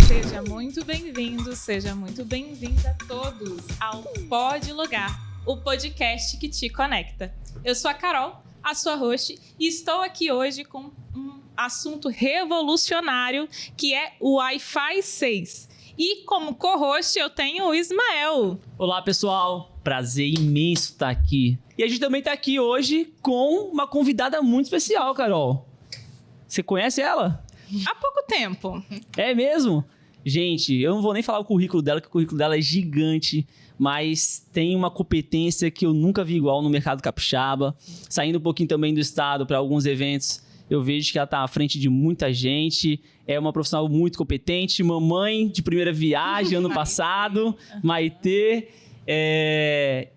Seja muito bem-vindo, seja muito bem-vinda a todos ao Pode Logar, o podcast que te conecta. Eu sou a Carol, a sua host, e estou aqui hoje com um assunto revolucionário que é o Wi-Fi 6. E como co-host eu tenho o Ismael. Olá, pessoal. Prazer imenso estar aqui. E a gente também está aqui hoje com uma convidada muito especial, Carol. Você conhece ela? Há pouco tempo. É mesmo? Gente, eu não vou nem falar o currículo dela, que o currículo dela é gigante, mas tem uma competência que eu nunca vi igual no mercado capixaba. Saindo um pouquinho também do estado para alguns eventos, eu vejo que ela está à frente de muita gente. É uma profissional muito competente, mamãe de primeira viagem ano passado, Maitê.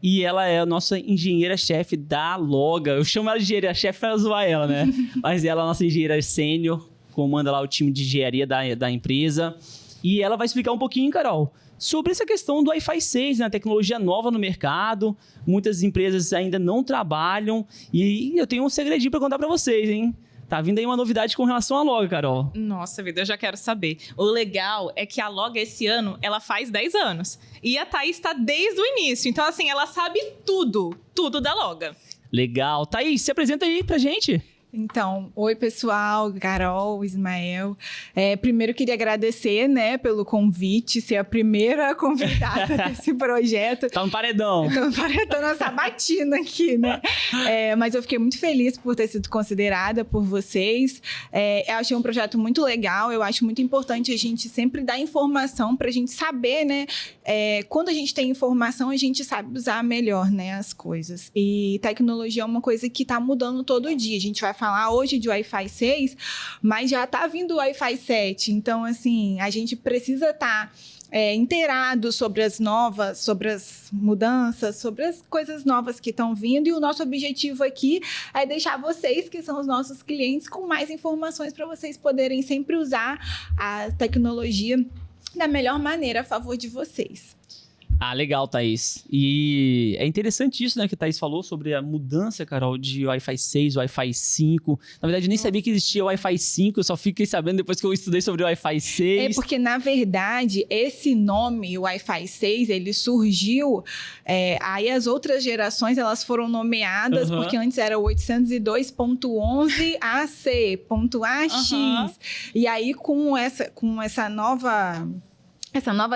E ela é a nossa engenheira-chefe da Loga. Eu chamo ela de engenheira-chefe para zoar ela, né? Mas ela é a nossa engenheira sênior, comanda lá o time de engenharia da empresa. E ela vai explicar um pouquinho, Carol, sobre essa questão do Wi-Fi 6, né? Tecnologia nova no mercado. Muitas empresas ainda não trabalham. E eu tenho um segredinho para contar para vocês, hein? Tá vindo aí uma novidade com relação à Loga, Carol. Nossa vida, eu já quero saber. O legal é que a Loga esse ano, ela faz 10 anos. E a Thaís está desde o início. Então, assim, ela sabe tudo da Loga. Legal. Thaís, se apresenta aí pra gente. Então, oi pessoal, Carol, Ismael. Primeiro queria agradecer, né, pelo convite, ser a primeira convidada desse projeto. Tá no paredão. Tô no paredão nessa batina aqui, né? Mas eu fiquei muito feliz por ter sido considerada por vocês. Eu achei um projeto muito legal, eu acho muito importante a gente sempre dar informação pra gente saber, né? Quando a gente tem informação, a gente sabe usar melhor, né, as coisas. E tecnologia é uma coisa que tá mudando todo dia. A gente vai falar hoje de Wi-Fi 6, mas já tá vindo o Wi-Fi 7. Então, assim, a gente precisa estar inteirado sobre as mudanças, sobre as coisas novas que estão vindo. E o nosso objetivo aqui é deixar vocês, que são os nossos clientes, com mais informações para vocês poderem sempre usar a tecnologia da melhor maneira a favor de vocês. Ah, legal, Thaís. E é interessante isso, né, que a Thaís falou sobre a mudança, Carol, de Wi-Fi 6, Wi-Fi 5. Na verdade, eu nem sabia que existia Wi-Fi 5, eu só fiquei sabendo depois que eu estudei sobre o Wi-Fi 6. Porque, na verdade, esse nome, o Wi-Fi 6, ele surgiu... aí as outras gerações, elas foram nomeadas, porque antes era 802.11ac.ax. E aí, com essa nova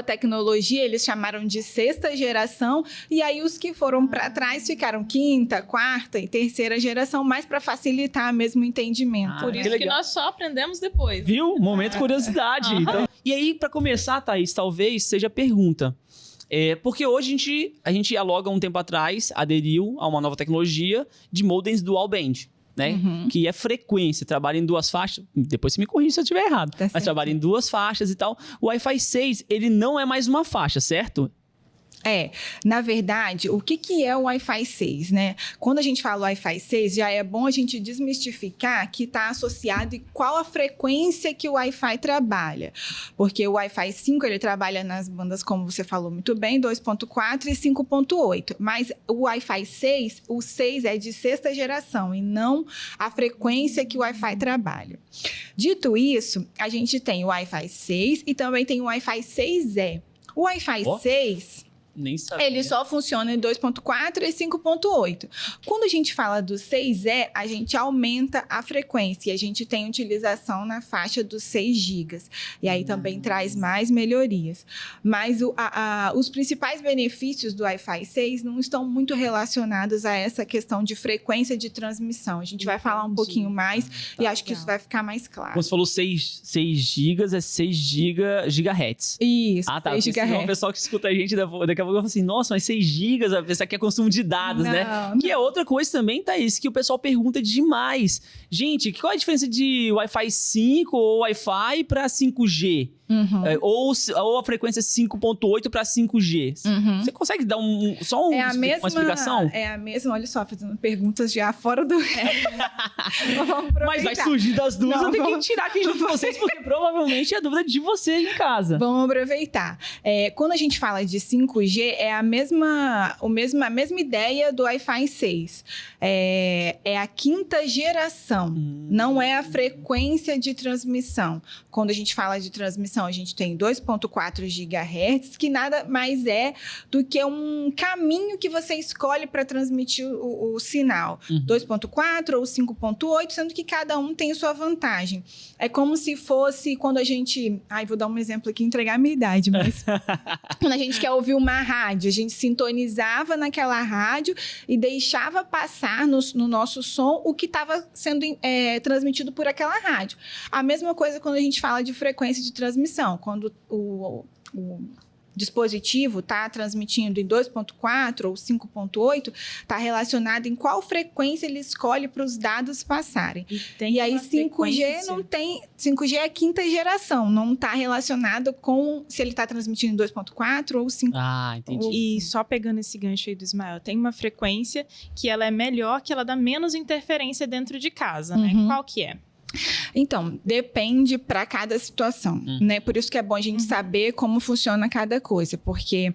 tecnologia, eles chamaram de sexta geração, e aí os que foram para trás ficaram quinta, quarta e terceira geração, mais para facilitar mesmo o entendimento. Por isso que nós só aprendemos depois. Viu? Momento curiosidade. Então, e aí, para começar, Thaís, talvez seja a pergunta. Porque hoje a gente Loga um tempo atrás aderiu a uma nova tecnologia de modems dual band. Né? Que é frequência, trabalha em duas faixas. Depois você me corrige se eu estiver errado. Tá, mas trabalha em duas faixas e tal. O Wi-Fi 6, ele não é mais uma faixa, certo? Na verdade, o que é o Wi-Fi 6, né? Quando a gente fala Wi-Fi 6, já é bom a gente desmistificar que está associado e qual a frequência que o Wi-Fi trabalha. Porque o Wi-Fi 5, ele trabalha nas bandas, como você falou muito bem, 2.4 e 5.8. Mas o Wi-Fi 6, o 6 é de sexta geração e não a frequência que o Wi-Fi trabalha. Dito isso, a gente tem o Wi-Fi 6 e também tem o Wi-Fi 6E. O Wi-Fi 6... Nem sabia. Ele só funciona em 2.4 e 5.8. Quando a gente fala do 6E, a gente aumenta a frequência e a gente tem utilização na faixa dos 6 GB. E aí também traz mais melhorias. Mas os principais benefícios do Wi-Fi 6 não estão muito relacionados a essa questão de frequência de transmissão. A gente vai falar um pouquinho mais e acho que isso vai ficar mais claro. Quando você falou 6 GB, é 6 gigahertz. Isso, tá. 6 Porque senão o pessoal que escuta a gente daqui a pouco fala assim, nossa, mas 6 gigas, a pessoa quer consumo de dados, né? Que é outra coisa também, Thaís, que o pessoal pergunta demais. Gente, qual é a diferença de Wi-Fi 5 ou Wi-Fi para 5G? ou a frequência 5.8 para 5G. Você consegue dar só uma explicação? É a mesma, olha só, fazendo perguntas já fora do... Mas vai surgir das dúvidas, eu tenho que tirar aqui junto com vocês, porque provavelmente é a dúvida de vocês em casa. Vamos aproveitar. Quando a gente fala de 5G, é a mesma ideia do Wi-Fi 6. É a quinta geração, não é a frequência de transmissão. Quando a gente fala de transmissão, a gente tem 2.4 GHz, que nada mais é do que um caminho que você escolhe para transmitir o sinal. 2.4 ou 5.8, sendo que cada um tem sua vantagem. É como se fosse quando a gente... vou dar um exemplo aqui, entregar a minha idade, mas... quando a gente quer ouvir uma rádio, a gente sintonizava naquela rádio e deixava passar no nosso som o que estava sendo transmitido por aquela rádio. A mesma coisa quando a gente fala de frequência de transmissão. Quando o dispositivo está transmitindo em 2.4 ou 5.8, está relacionado em qual frequência ele escolhe para os dados passarem. E aí 5G não tem... 5G é a quinta geração, não está relacionado com se ele está transmitindo em 2.4 ou 5. Entendi. E só pegando esse gancho aí do Ismael, tem uma frequência que ela é melhor, que ela dá menos interferência dentro de casa, né? Qual que é? Então, depende para cada situação, né? Por isso que é bom a gente saber como funciona cada coisa, porque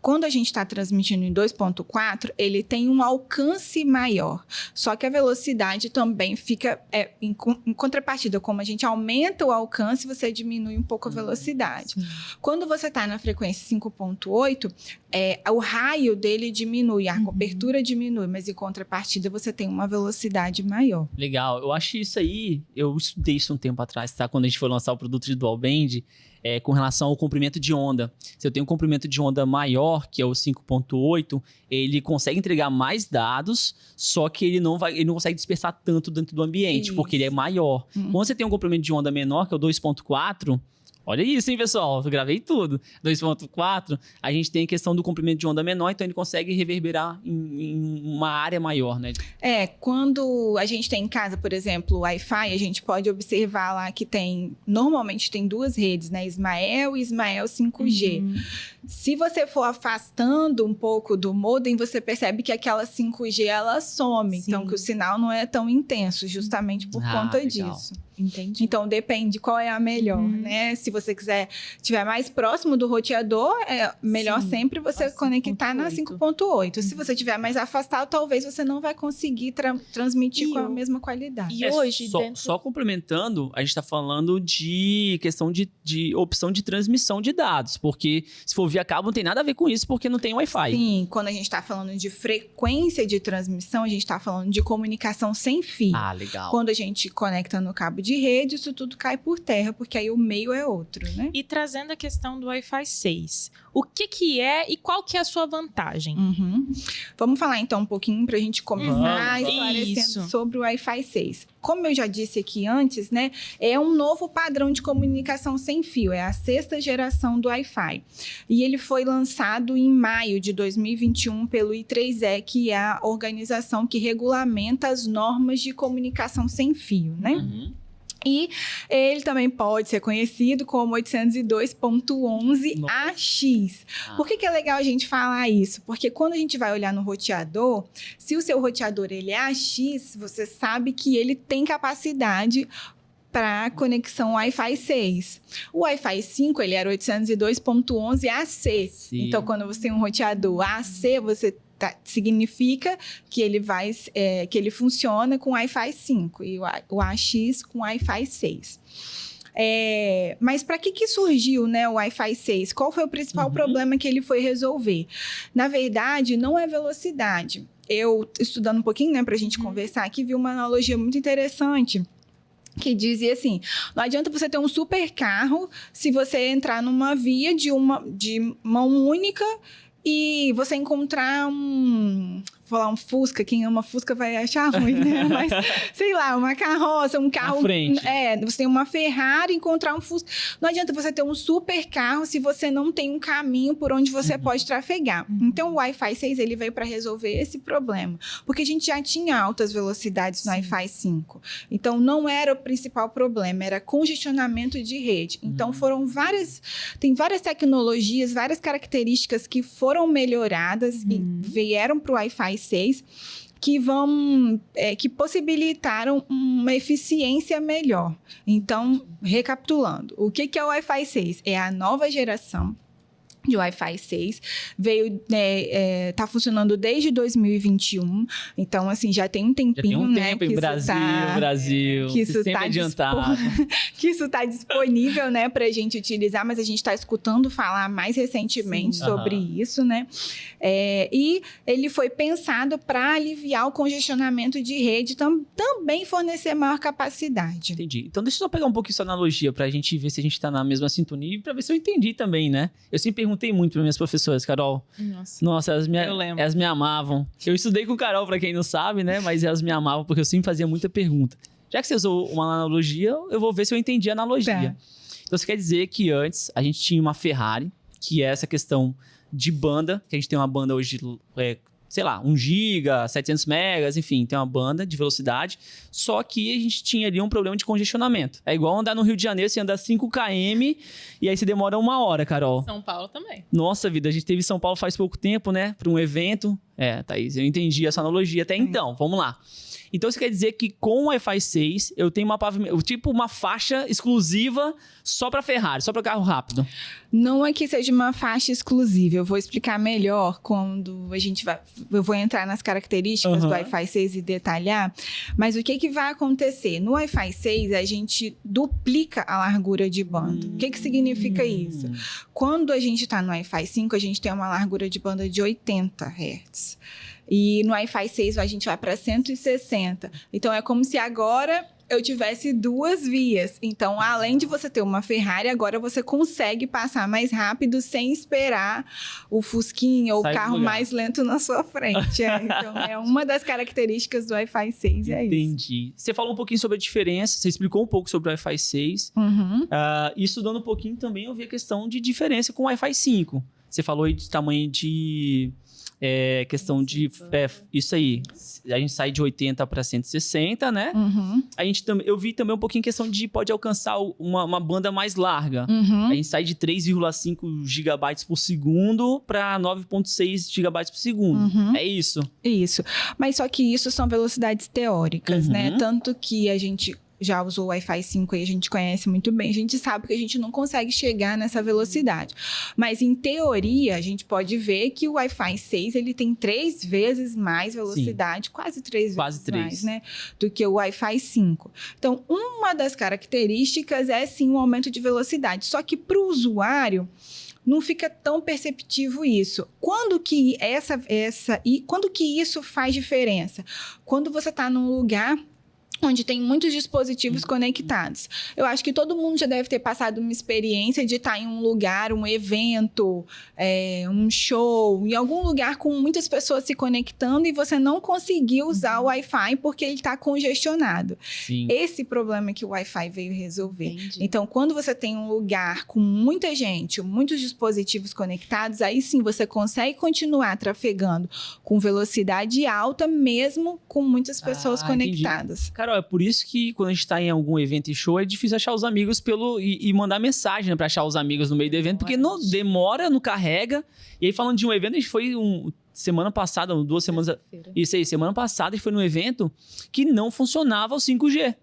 quando a gente está transmitindo em 2.4, ele tem um alcance maior. Só que a velocidade também fica... em contrapartida, como a gente aumenta o alcance, você diminui um pouco a velocidade. Quando você está na frequência 5.8, o raio dele diminui, a cobertura diminui, mas em contrapartida você tem uma velocidade maior. Legal. Eu acho isso aí... Eu estudei isso um tempo atrás, tá? Quando a gente foi lançar o produto de Dual Band... com relação ao comprimento de onda. Se eu tenho um comprimento de onda maior, que é o 5.8, ele consegue entregar mais dados, só que ele não consegue dispersar tanto dentro do ambiente, porque ele é maior. Quando você tem um comprimento de onda menor, que é o 2.4... Olha isso, hein, pessoal? Eu gravei tudo. 2.4, a gente tem a questão do comprimento de onda menor, então ele consegue reverberar em uma área maior, né? Quando a gente tem em casa, por exemplo, o Wi-Fi, a gente pode observar lá que normalmente tem duas redes, né? Ismael e Ismael 5G. Se você for afastando um pouco do modem, você percebe que aquela 5G, ela some. Sim. Então, que o sinal não é tão intenso, justamente por conta disso. Entendi. Então, depende qual é a melhor, né? Se você estiver mais próximo do roteador, é melhor sempre você conectar na 5.8. Se você estiver mais afastado, talvez você não vai conseguir transmitir com a mesma qualidade. E hoje, só complementando, a gente está falando de questão de opção de transmissão de dados, porque se for via cabo não tem nada a ver com isso, porque não tem Wi-Fi. Sim, quando a gente está falando de frequência de transmissão, a gente está falando de comunicação sem fio. Legal. Quando a gente conecta no cabo de rede, isso tudo cai por terra, porque aí o meio é outro, né? E trazendo a questão do Wi-Fi 6, o que é e qual que é a sua vantagem? Vamos falar então um pouquinho para a gente começar esclarecendo sobre o Wi-Fi 6. Como eu já disse aqui antes, né, é um novo padrão de comunicação sem fio, é a 6ª geração do Wi-Fi. E ele foi lançado em maio de 2021 pelo I3E, que é a organização que regulamenta as normas de comunicação sem fio, né? E ele também pode ser conhecido como 802.11ax. Por que é legal a gente falar isso? Porque quando a gente vai olhar no roteador, se o seu roteador ele é AX, você sabe que ele tem capacidade para conexão Wi-Fi 6. O Wi-Fi 5, ele era 802.11ac. Então, quando você tem um roteador AC, você significa que ele que ele funciona com Wi-Fi 5 e o AX com Wi-Fi 6. Mas para que surgiu, né, o Wi-Fi 6? Qual foi o principal problema que ele foi resolver? Na verdade, não é velocidade. Eu, estudando um pouquinho, né, para a gente conversar aqui, vi uma analogia muito interessante que dizia assim, não adianta você ter um super carro se você entrar numa via de mão única e você encontrar falar um Fusca, quem ama Fusca vai achar ruim, né? Mas, sei lá, uma carroça, um carro... Na frente. Você tem uma Ferrari, encontrar um Fusca. Não adianta você ter um super carro se você não tem um caminho por onde você pode trafegar. Então, o Wi-Fi 6, ele veio para resolver esse problema. Porque a gente já tinha altas velocidades no Wi-Fi 5. Então, não era o principal problema, era congestionamento de rede. Então, tem várias tecnologias, várias características que foram melhoradas e vieram para o Wi-Fi 6 que possibilitaram uma eficiência melhor. Então, recapitulando, o que é o Wi-Fi 6? É a nova geração de Wi-Fi 6, tá funcionando desde 2021, então, assim, já tem um tempinho, né? Que Brasil, que isso sempre tá adiantado. Que isso está disponível, né, para a gente utilizar, mas a gente está escutando falar mais recentemente sobre isso, né? E ele foi pensado para aliviar o congestionamento de rede, também fornecer maior capacidade. Entendi. Então, deixa eu só pegar um pouquinho essa analogia para a gente ver se a gente está na mesma sintonia e para ver se eu entendi também, né? Eu sempre perguntei muito para minhas professoras, Carol. Nossa, elas me amavam. Eu estudei com Carol, para quem não sabe, né? Mas elas me amavam porque eu sempre fazia muita pergunta. Já que você usou uma analogia, eu vou ver se eu entendi a analogia. Tá. Então, você quer dizer que antes a gente tinha uma Ferrari, que é essa questão de banda, que a gente tem uma banda hoje, sei lá, 1 GB, 700 megas, enfim, tem uma banda de velocidade, só que a gente tinha ali um problema de congestionamento. É igual andar no Rio de Janeiro, você anda 5 km e aí você demora 1 hora, Carol. São Paulo também. Nossa vida, a gente teve em São Paulo faz pouco tempo, né, para um evento. Thaís, eu entendi essa analogia até então, vamos lá. Então, isso quer dizer que com o Wi-Fi 6, eu tenho uma faixa exclusiva só para Ferrari, só para carro rápido. Não é que seja uma faixa exclusiva. Eu vou explicar melhor quando eu vou entrar nas características do Wi-Fi 6 e detalhar. Mas o que vai acontecer? No Wi-Fi 6, a gente duplica a largura de banda. O que significa isso? Quando a gente está no Wi-Fi 5, a gente tem uma largura de banda de 80 Hz. E no Wi-Fi 6 a gente vai para 160. Então, é como se agora eu tivesse 2 vias. Então, além de você ter uma Ferrari, agora você consegue passar mais rápido sem esperar o Fusquinha ou o carro mais lento na sua frente. Então, é uma das características do Wi-Fi 6, é isso. Entendi. Você falou um pouquinho sobre a diferença, você explicou um pouco sobre o Wi-Fi 6. E estudando um pouquinho também, eu vi a questão de diferença com o Wi-Fi 5. Você falou aí de tamanho de... questão de... isso aí. A gente sai de 80 para 160, né? Eu vi também um pouquinho questão de pode alcançar uma banda mais larga. A gente sai de 3,5 gigabytes por segundo para 9,6 gigabytes por segundo. É isso? Isso. Mas só que isso são velocidades teóricas, né? Tanto que a gente já usou o Wi-Fi 5 e a gente conhece muito bem, a gente sabe que a gente não consegue chegar nessa velocidade. Mas, em teoria, a gente pode ver que o Wi-Fi 6, ele tem 3 vezes mais velocidade, quase 3 vezes mais, né, do que o Wi-Fi 5. Então, uma das características é, sim, um aumento de velocidade. Só que, para o usuário, não fica tão perceptivo isso. Quando que quando que isso faz diferença? Quando você está num lugar onde tem muitos dispositivos conectados. Eu acho que todo mundo já deve ter passado uma experiência de estar em um lugar, um evento, um show, em algum lugar com muitas pessoas se conectando e você não conseguiu usar o Wi-Fi porque ele está congestionado. Sim. Esse problema que o Wi-Fi veio resolver. Entendi. Então, quando você tem um lugar com muita gente, muitos dispositivos conectados, aí sim você consegue continuar trafegando com velocidade alta, mesmo com muitas pessoas conectadas. Entendi. Carol, é por isso que quando a gente está em algum evento e show, é difícil achar os amigos e mandar mensagem, né, para achar os amigos no meio do evento, porque não demora, não carrega. E aí, falando de um evento, a gente foi semana passada, 2 semanas... Isso aí, semana passada, a gente foi num evento que não funcionava o 5G.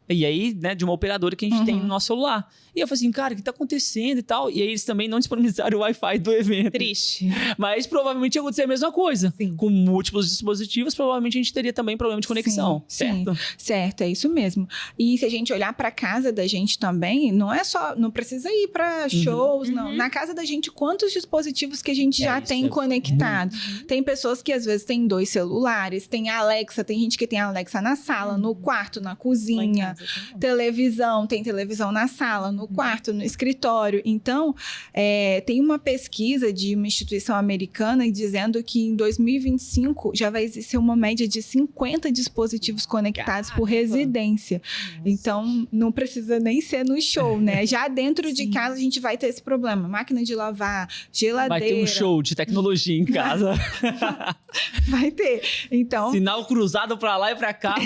E aí, né, de uma operadora que a gente tem no nosso celular. E eu falei assim, cara, o que tá acontecendo e tal? E aí eles também não disponibilizaram o Wi-Fi do evento. Triste. Mas provavelmente ia acontecer a mesma coisa. Sim. Com múltiplos dispositivos, provavelmente a gente teria também problema de conexão, certo? Certo, é isso mesmo. E se a gente olhar para casa da gente também, não precisa ir para shows, não. Na casa da gente, quantos dispositivos que a gente já tem conectado? Tem pessoas que às vezes têm 2 celulares, tem a Alexa, tem gente que tem a Alexa na sala, no quarto, na cozinha. Televisão, tem televisão na sala, no quarto, no escritório. Então, tem uma pesquisa de uma instituição americana dizendo que em 2025 já vai existir uma média de 50 dispositivos conectados por residência. Então, não precisa nem ser no show, né? Já dentro de casa a gente vai ter esse problema. Máquina de lavar, geladeira. Vai ter um show de tecnologia em casa. Vai ter. Então, sinal cruzado pra lá e pra cá.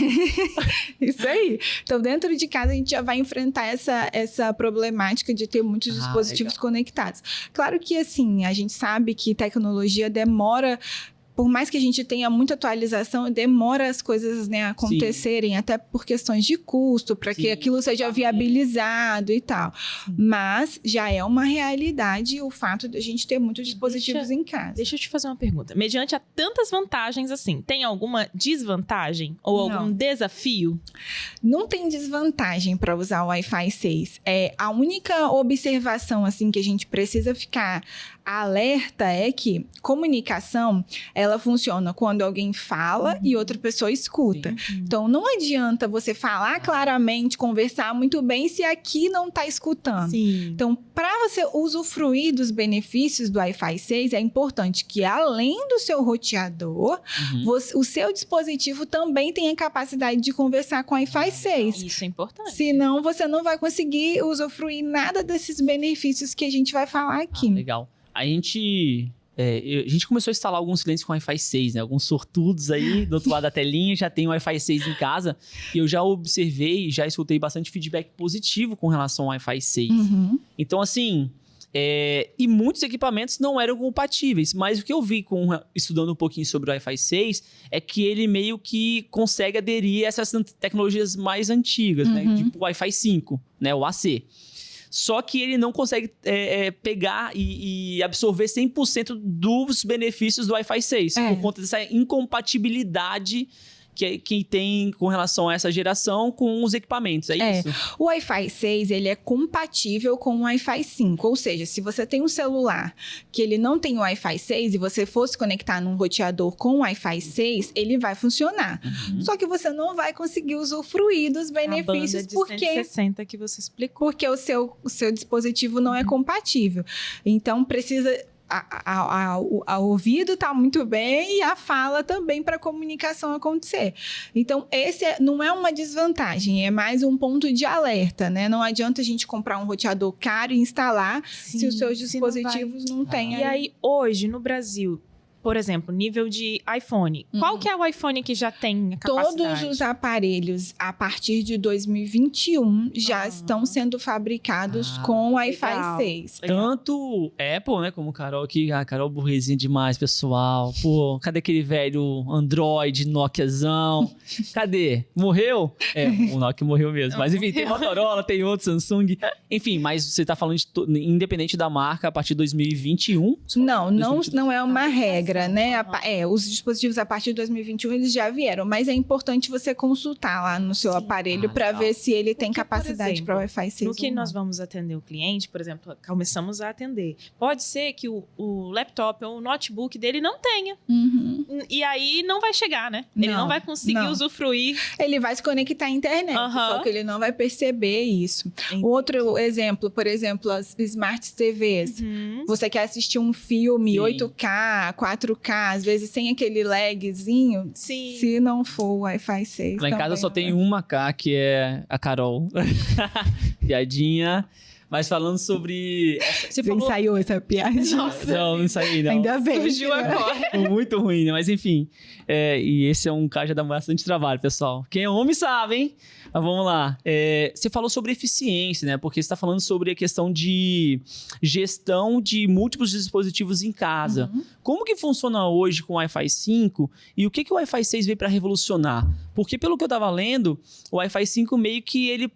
isso aí. Então, dentro de casa, a gente já vai enfrentar essa problemática de ter muitos dispositivos conectados. Claro que, assim, a gente sabe que tecnologia demora... Por mais que a gente tenha muita atualização, demora as coisas, né, acontecerem, até por questões de custo, para que aquilo seja viabilizado e tal. Mas já é uma realidade o fato de a gente ter muitos dispositivos em casa. Deixa eu te fazer uma pergunta. Mediante a tantas vantagens assim, tem alguma desvantagem ou algum desafio? Não tem desvantagem para usar o Wi-Fi 6. A única observação assim que a gente precisa ficar alerta é que comunicação, ela funciona quando alguém fala e outra pessoa escuta. Então, não adianta você falar claramente, conversar muito bem se aqui não está escutando. Então, para você usufruir dos benefícios do Wi-Fi 6, é importante que, além do seu roteador, o seu dispositivo também tenha capacidade de conversar com o Wi-Fi 6. Isso é importante. Senão, você não vai conseguir usufruir nada desses benefícios que a gente vai falar aqui. Legal. A gente começou a instalar alguns clientes com Wi-Fi 6, né? Alguns sortudos aí do outro lado da telinha já tem o Wi-Fi 6 em casa. E eu já observei, já escutei bastante feedback positivo com relação ao Wi-Fi 6. Então, assim, e muitos equipamentos não eram compatíveis. Mas o que eu vi estudando um pouquinho sobre o Wi-Fi 6 é que ele meio que consegue aderir a essas tecnologias mais antigas, né? Tipo o Wi-Fi 5, né? O AC. Só que ele não consegue pegar e absorver 100% dos benefícios do Wi-Fi 6. Por conta dessa incompatibilidade que tem com relação a essa geração com os equipamentos, isso? O Wi-Fi 6, ele é compatível com o Wi-Fi 5, ou seja, se você tem um celular que ele não tem o Wi-Fi 6 e você fosse conectar num roteador com o Wi-Fi 6, ele vai funcionar. Só que você não vai conseguir usufruir dos benefícios a banda de 160 que você explicou. Porque o seu dispositivo não é compatível. Então, precisa... O ouvido está muito bem e a fala também para a comunicação acontecer. Então, esse não é uma desvantagem, é mais um ponto de alerta, né? Não adianta a gente comprar um roteador caro e instalar se os seus dispositivos não têm. E aí, hoje, no Brasil, por exemplo, nível de iPhone. Qual que é o iPhone que já tem a capacidade? Todos os aparelhos, a partir de 2021, já estão sendo fabricados com Wi-Fi 6. Tanto Apple, né, como Carol, que a Carol burrezinha demais, pessoal. Pô, cadê aquele velho Android, Nokiazão? Cadê? Morreu? O Nokia morreu mesmo. Mas enfim, tem Motorola, tem outro, Samsung. Enfim, mas você tá falando independente da marca, a partir de 2021? Não é uma regra. Né? Os dispositivos a partir de 2021 eles já vieram, mas é importante você consultar lá no seu aparelho para ver se ele tem capacidade para Wi-Fi 6. No que nós vamos atender o cliente, por exemplo, começamos a atender. Pode ser que o laptop ou o notebook dele não tenha. E aí não vai chegar, né? Ele não vai conseguir usufruir. Ele vai se conectar à internet, só que ele não vai perceber isso. Entendi. Outro exemplo, por exemplo, as Smart TVs. Você quer assistir um filme 8K, 4K, às vezes sem aquele lagzinho, se não for o Wi-Fi 6. Lá em casa só tem uma K, que é a Carol. Piadinha. Mas falando sobre... Você ensaiou essa piadinha? Não ensaiei, não. Ainda bem. Surgiu agora. Muito ruim, né? Mas enfim. E esse é um cara que já dá bastante trabalho, pessoal. Quem é homem sabe, hein? Mas vamos lá. Você falou sobre eficiência, né? Porque você está falando sobre a questão de gestão de múltiplos dispositivos em casa. Como que funciona hoje com o Wi-Fi 5? E o que o Wi-Fi 6 veio para revolucionar? Porque pelo que eu estava lendo, o Wi-Fi 5 meio que ele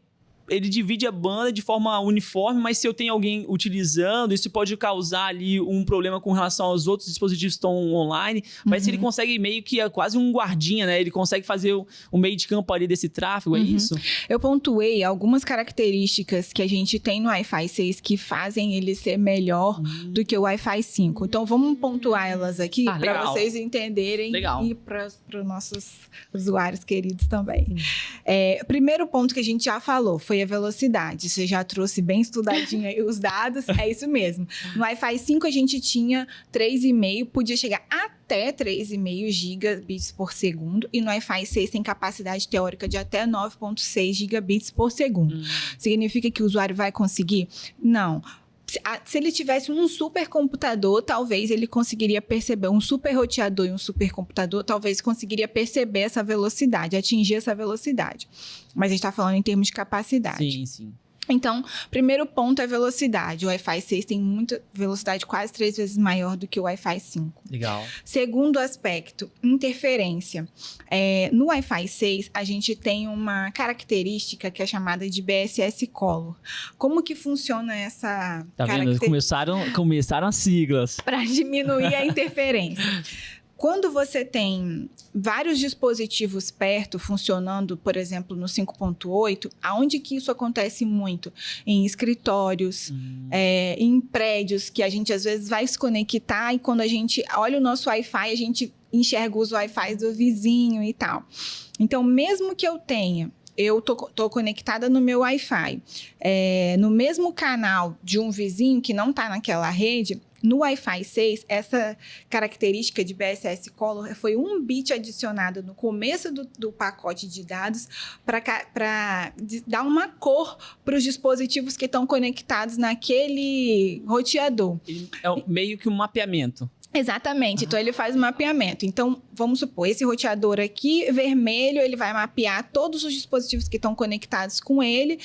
ele divide a banda de forma uniforme, mas se eu tenho alguém utilizando, isso pode causar ali um problema com relação aos outros dispositivos que estão online. Mas ele consegue meio que quase um guardinha, né? Ele consegue fazer o meio de campo ali desse tráfego, é isso? Eu pontuei algumas características que a gente tem no Wi-Fi 6 que fazem ele ser melhor do que o Wi-Fi 5. Então, vamos pontuar elas aqui para vocês entenderem e para os nossos usuários queridos também. O primeiro ponto que a gente já falou foi a velocidade. Você já trouxe bem estudadinho aí os dados, é isso mesmo. No Wi-Fi 5 a gente tinha 3,5, podia chegar até 3,5 gigabits por segundo, e no Wi-Fi 6 tem capacidade teórica de até 9,6 gigabits por segundo. Significa que o usuário vai conseguir? Não. Se ele tivesse um supercomputador, talvez ele conseguiria perceber, um super roteador e um supercomputador, talvez conseguiria perceber essa velocidade, atingir essa velocidade. Mas a gente está falando em termos de capacidade. Sim, sim. Então, primeiro ponto é velocidade. O Wi-Fi 6 tem muita velocidade, quase 3 vezes maior do que o Wi-Fi 5. Legal. Segundo aspecto, interferência. No Wi-Fi 6, a gente tem uma característica que é chamada de BSS Color. Como que funciona essa característica? Começaram as siglas. Para diminuir a interferência. Quando você tem vários dispositivos perto funcionando, por exemplo, no 5.8, aonde que isso acontece muito? Em escritórios, em prédios, que a gente às vezes vai se conectar e quando a gente olha o nosso Wi-Fi, a gente enxerga os Wi-Fi do vizinho e tal. Então, mesmo que eu tô conectada no meu Wi-Fi, no mesmo canal de um vizinho que não está naquela rede. No Wi-Fi 6, essa característica de BSS Color foi 1 bit adicionado no começo do pacote de dados para dar uma cor para os dispositivos que estão conectados naquele roteador. É meio que um mapeamento. Exatamente, então ele faz o mapeamento. Então, vamos supor, esse roteador aqui, vermelho, ele vai mapear todos os dispositivos que estão conectados com ele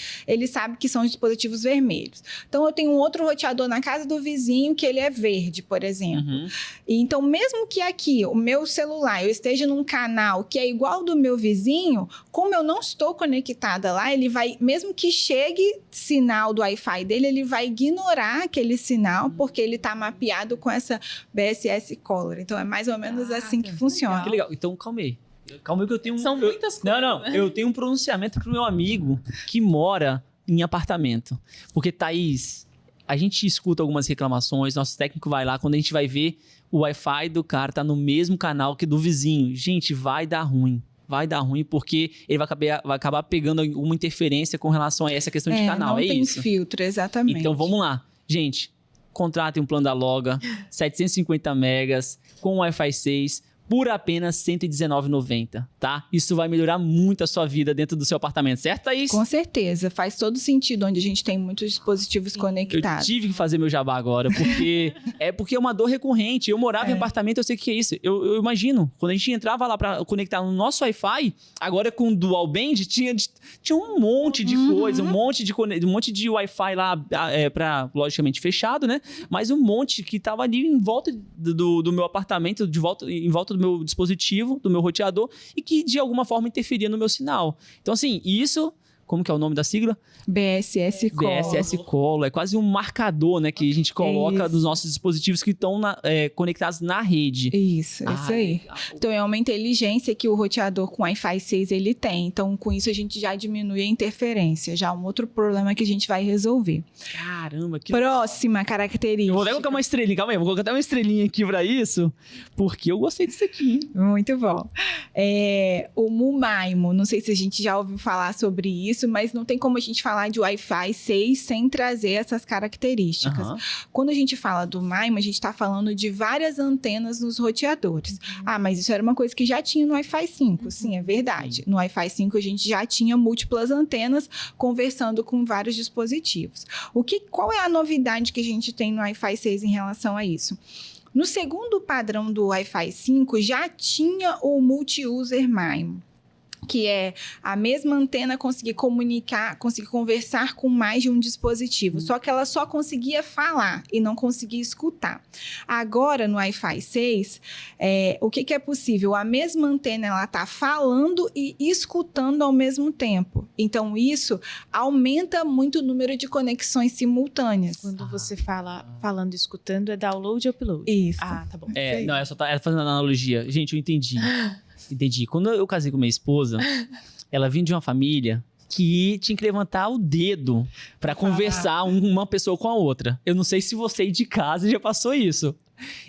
sabe que são os dispositivos vermelhos. Então, eu tenho um outro roteador na casa do vizinho que ele é verde, por exemplo. E, então, mesmo que aqui, o meu celular, eu esteja num canal que é igual ao do meu vizinho, como eu não estou conectada lá, ele vai, mesmo que chegue sinal do Wi-Fi dele, ele vai ignorar aquele sinal, porque ele está mapeado com essa BSS Color. Então, é mais ou menos assim que funciona. Que legal. Então, calma aí. Calma aí que eu tenho São muitas coisas. Não. Eu tenho um pronunciamento pro meu amigo que mora em apartamento. Porque, Thaís, a gente escuta algumas reclamações, nosso técnico vai lá, quando a gente vai ver, o Wi-Fi do cara tá no mesmo canal que do vizinho. Gente, vai dar ruim. Vai dar ruim porque ele vai acabar pegando alguma interferência com relação a essa questão de canal. Não tem isso? filtro, exatamente. Então, vamos lá. Gente, contratem um plano da Loga, 750 megas, com Wi-Fi 6, por apenas R$ 119,90, tá? Isso vai melhorar muito a sua vida dentro do seu apartamento, certo, Thaís? Com certeza, faz todo sentido onde a gente tem muitos dispositivos conectados. Eu tive que fazer meu jabá agora, porque é uma dor recorrente. Eu morava em apartamento, eu sei o que é isso. Eu imagino, quando a gente entrava lá para conectar no nosso Wi-Fi, agora com o Dual Band, tinha um monte de coisa, um monte de Wi-Fi lá, logicamente, fechado, né? Mas um monte que tava ali em volta do meu apartamento, em volta do meu dispositivo, do meu roteador, e que de alguma forma interferia no meu sinal. Então, assim, isso... Como que é o nome da sigla? BSS Color. BSS Color. É quase um marcador, né? Que a gente coloca nos nossos dispositivos que estão conectados na rede. Isso aí. Legal. Então, é uma inteligência que o roteador com Wi-Fi 6 ele tem. Então, com isso, a gente já diminui a interferência. Já é um outro problema que a gente vai resolver. Caramba, que... Próxima característica. Eu vou até colocar uma estrelinha. Calma aí, vou colocar até uma estrelinha aqui pra isso, porque eu gostei disso aqui, hein? Muito bom. O MU-MIMO. Não sei se a gente já ouviu falar sobre isso, mas não tem como a gente falar de Wi-Fi 6 sem trazer essas características. Quando a gente fala do MIMO, a gente está falando de várias antenas nos roteadores. Mas isso era uma coisa que já tinha no Wi-Fi 5. Sim, é verdade. No Wi-Fi 5 a gente já tinha múltiplas antenas conversando com vários dispositivos. Qual é a novidade que a gente tem no Wi-Fi 6 em relação a isso? No segundo padrão do Wi-Fi 5 já tinha o Multi-User MIMO. que é a mesma antena conseguir comunicar, conseguir conversar com mais de um dispositivo. Só que ela só conseguia falar e não conseguia escutar. Agora, no Wi-Fi 6, o que é possível? A mesma antena, ela está falando e escutando ao mesmo tempo. Então, isso aumenta muito o número de conexões simultâneas. Quando você fala falando e escutando, é download ou upload? Isso. Ah, tá bom. Não, ela só tá fazendo analogia. Gente, eu entendi. Entendi. Quando eu casei com minha esposa, ela vinha de uma família que tinha que levantar o dedo pra conversar uma pessoa com a outra. Eu não sei se você aí de casa já passou isso.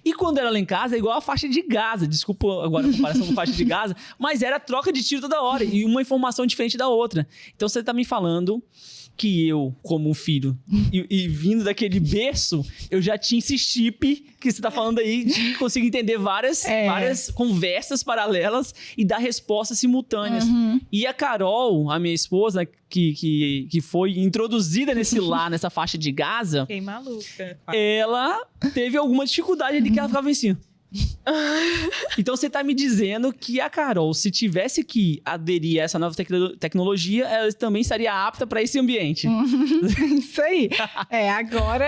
E quando era lá em casa, é igual a faixa de Gaza. Desculpa agora a comparação com a faixa de Gaza, mas era troca de tiro toda hora e uma informação diferente da outra. Então você tá me falando que eu, como um filho, e vindo daquele berço, eu já tinha esse chip que você tá falando aí de conseguir entender várias conversas paralelas e dar respostas simultâneas. E a Carol, a minha esposa, que foi introduzida nessa faixa de Gaza, Fiquei maluca. ela teve alguma dificuldade ali que ela ficava assim. Então você tá me dizendo que a Carol, se tivesse que aderir a essa nova tecnologia, ela também estaria apta para esse ambiente. Isso aí. Agora,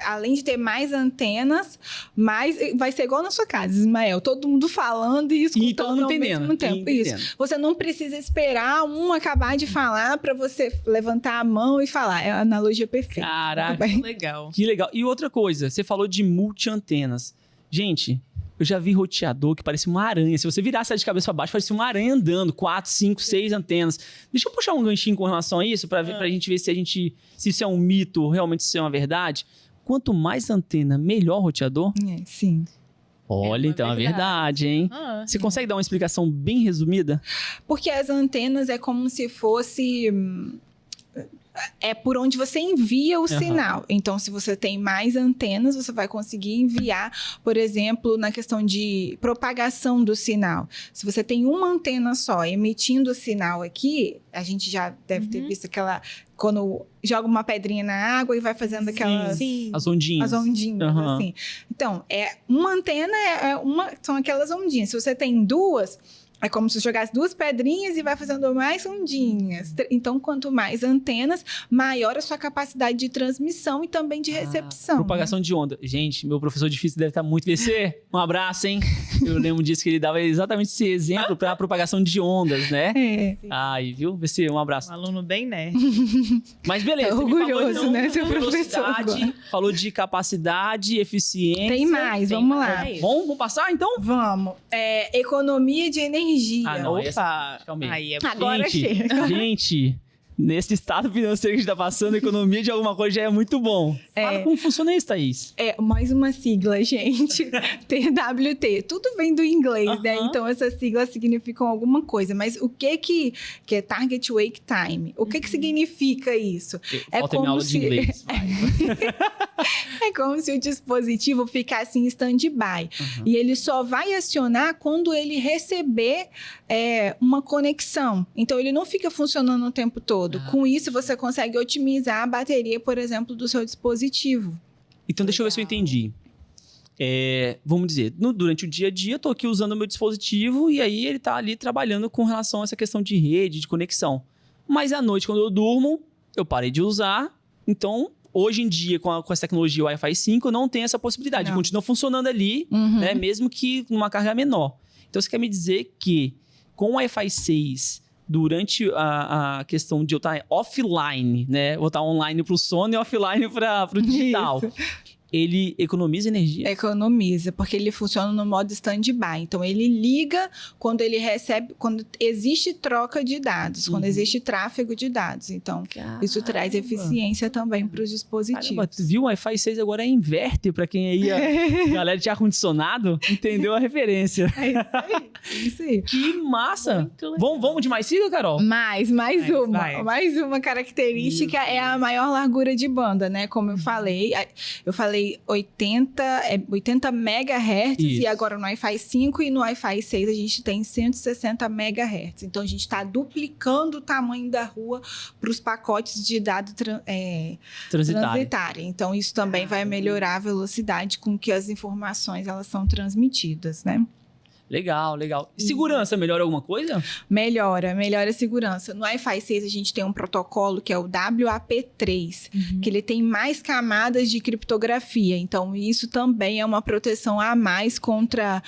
além de ter mais antenas, vai ser igual na sua casa, Ismael. Todo mundo falando e escutando ao mesmo tempo. Isso. Você não precisa esperar um acabar de falar para você levantar a mão e falar. É a analogia perfeita. Caraca, Legal. que legal. E outra coisa, você falou de multi-antenas. Gente, eu já vi roteador que parecia uma aranha. Se você virasse ela de cabeça para baixo, parecia uma aranha andando. 4, 5, 6 antenas. Deixa eu puxar um ganchinho com relação a isso, pra gente ver se isso é um mito ou realmente se é uma verdade. Quanto mais antena, melhor roteador? Sim. Olha, então é verdade, hein? Você consegue dar uma explicação bem resumida? Porque as antenas é como se fosse... É por onde você envia o sinal. Então, se você tem mais antenas, você vai conseguir enviar, por exemplo, na questão de propagação do sinal. Se você tem uma antena só emitindo o sinal aqui, a gente já deve ter visto quando joga uma pedrinha na água e vai fazendo aquelas... Sim. As ondinhas. Assim. Então, uma antena são aquelas ondinhas. Se você tem duas... É como se você jogasse 2 pedrinhas e vai fazendo mais ondinhas. Então, quanto mais antenas, maior a sua capacidade de transmissão e também de recepção. Propagação de onda. Gente, meu professor de física deve estar muito VC. Um abraço, hein? Eu lembro disso que ele dava exatamente esse exemplo para a propagação de ondas, né? Ai, viu? VC, um abraço. Um aluno bem nerd. Mas beleza. É orgulhoso, né? Seu professor. Falou de capacidade, eficiência. Tem mais, vamos lá. Vamos passar, então? Vamos. Economia de energia. Não, Opa! Aí Agora chega. Gente, nesse estado financeiro que a gente tá passando, a economia de alguma coisa já é muito bom. Fala como funciona isso, Thaís. Mais uma sigla, gente. TWT. Tudo vem do inglês, né? Então, essas siglas significam alguma coisa. Mas o que é Target Wake Time? O que significa isso? Falta minha aula de inglês. É como se o dispositivo ficasse em stand-by. E ele só vai acionar quando ele receber uma conexão. Então, ele não fica funcionando o tempo todo. Com isso, você consegue otimizar a bateria, por exemplo, do seu dispositivo. Então, deixa eu ver se eu entendi. Vamos dizer, durante o dia a dia, eu tô aqui usando o meu dispositivo e aí ele tá ali trabalhando com relação a essa questão de rede, de conexão. Mas à noite, quando eu durmo, eu parei de usar. Então, hoje em dia, com essa tecnologia Wi-Fi 5, eu não tenho essa possibilidade. Continua funcionando ali, né, mesmo que numa carga menor. Então, você quer me dizer que com o Wi-Fi 6... durante a questão de eu estar offline, né? Vou estar online para o sono e offline para o digital. Isso. Ele economiza energia? Economiza, porque ele funciona no modo stand-by. Então, ele liga quando ele recebe, quando existe troca de dados, quando existe tráfego de dados. Então, isso traz eficiência também para os dispositivos. Caramba, tu viu? O Wi-Fi 6 agora é inverter para quem aí, a galera de ar-condicionado, entendeu a referência. Isso aí. Que massa! Vamos de mais sigla, Carol? Mais uma característica é a maior largura de banda, né? Como eu falei 80 MHz e agora no Wi-Fi 5 e no Wi-Fi 6 a gente tem 160 MHz. Então, a gente está duplicando o tamanho da rua para os pacotes de dados transitarem. Então, isso também vai melhorar a velocidade com que as informações elas são transmitidas, né? Legal, legal. E segurança, melhora alguma coisa? Melhora a segurança. No Wi-Fi 6 a gente tem um protocolo que é o WAP3, que ele tem mais camadas de criptografia. Então, isso também é uma proteção a mais contra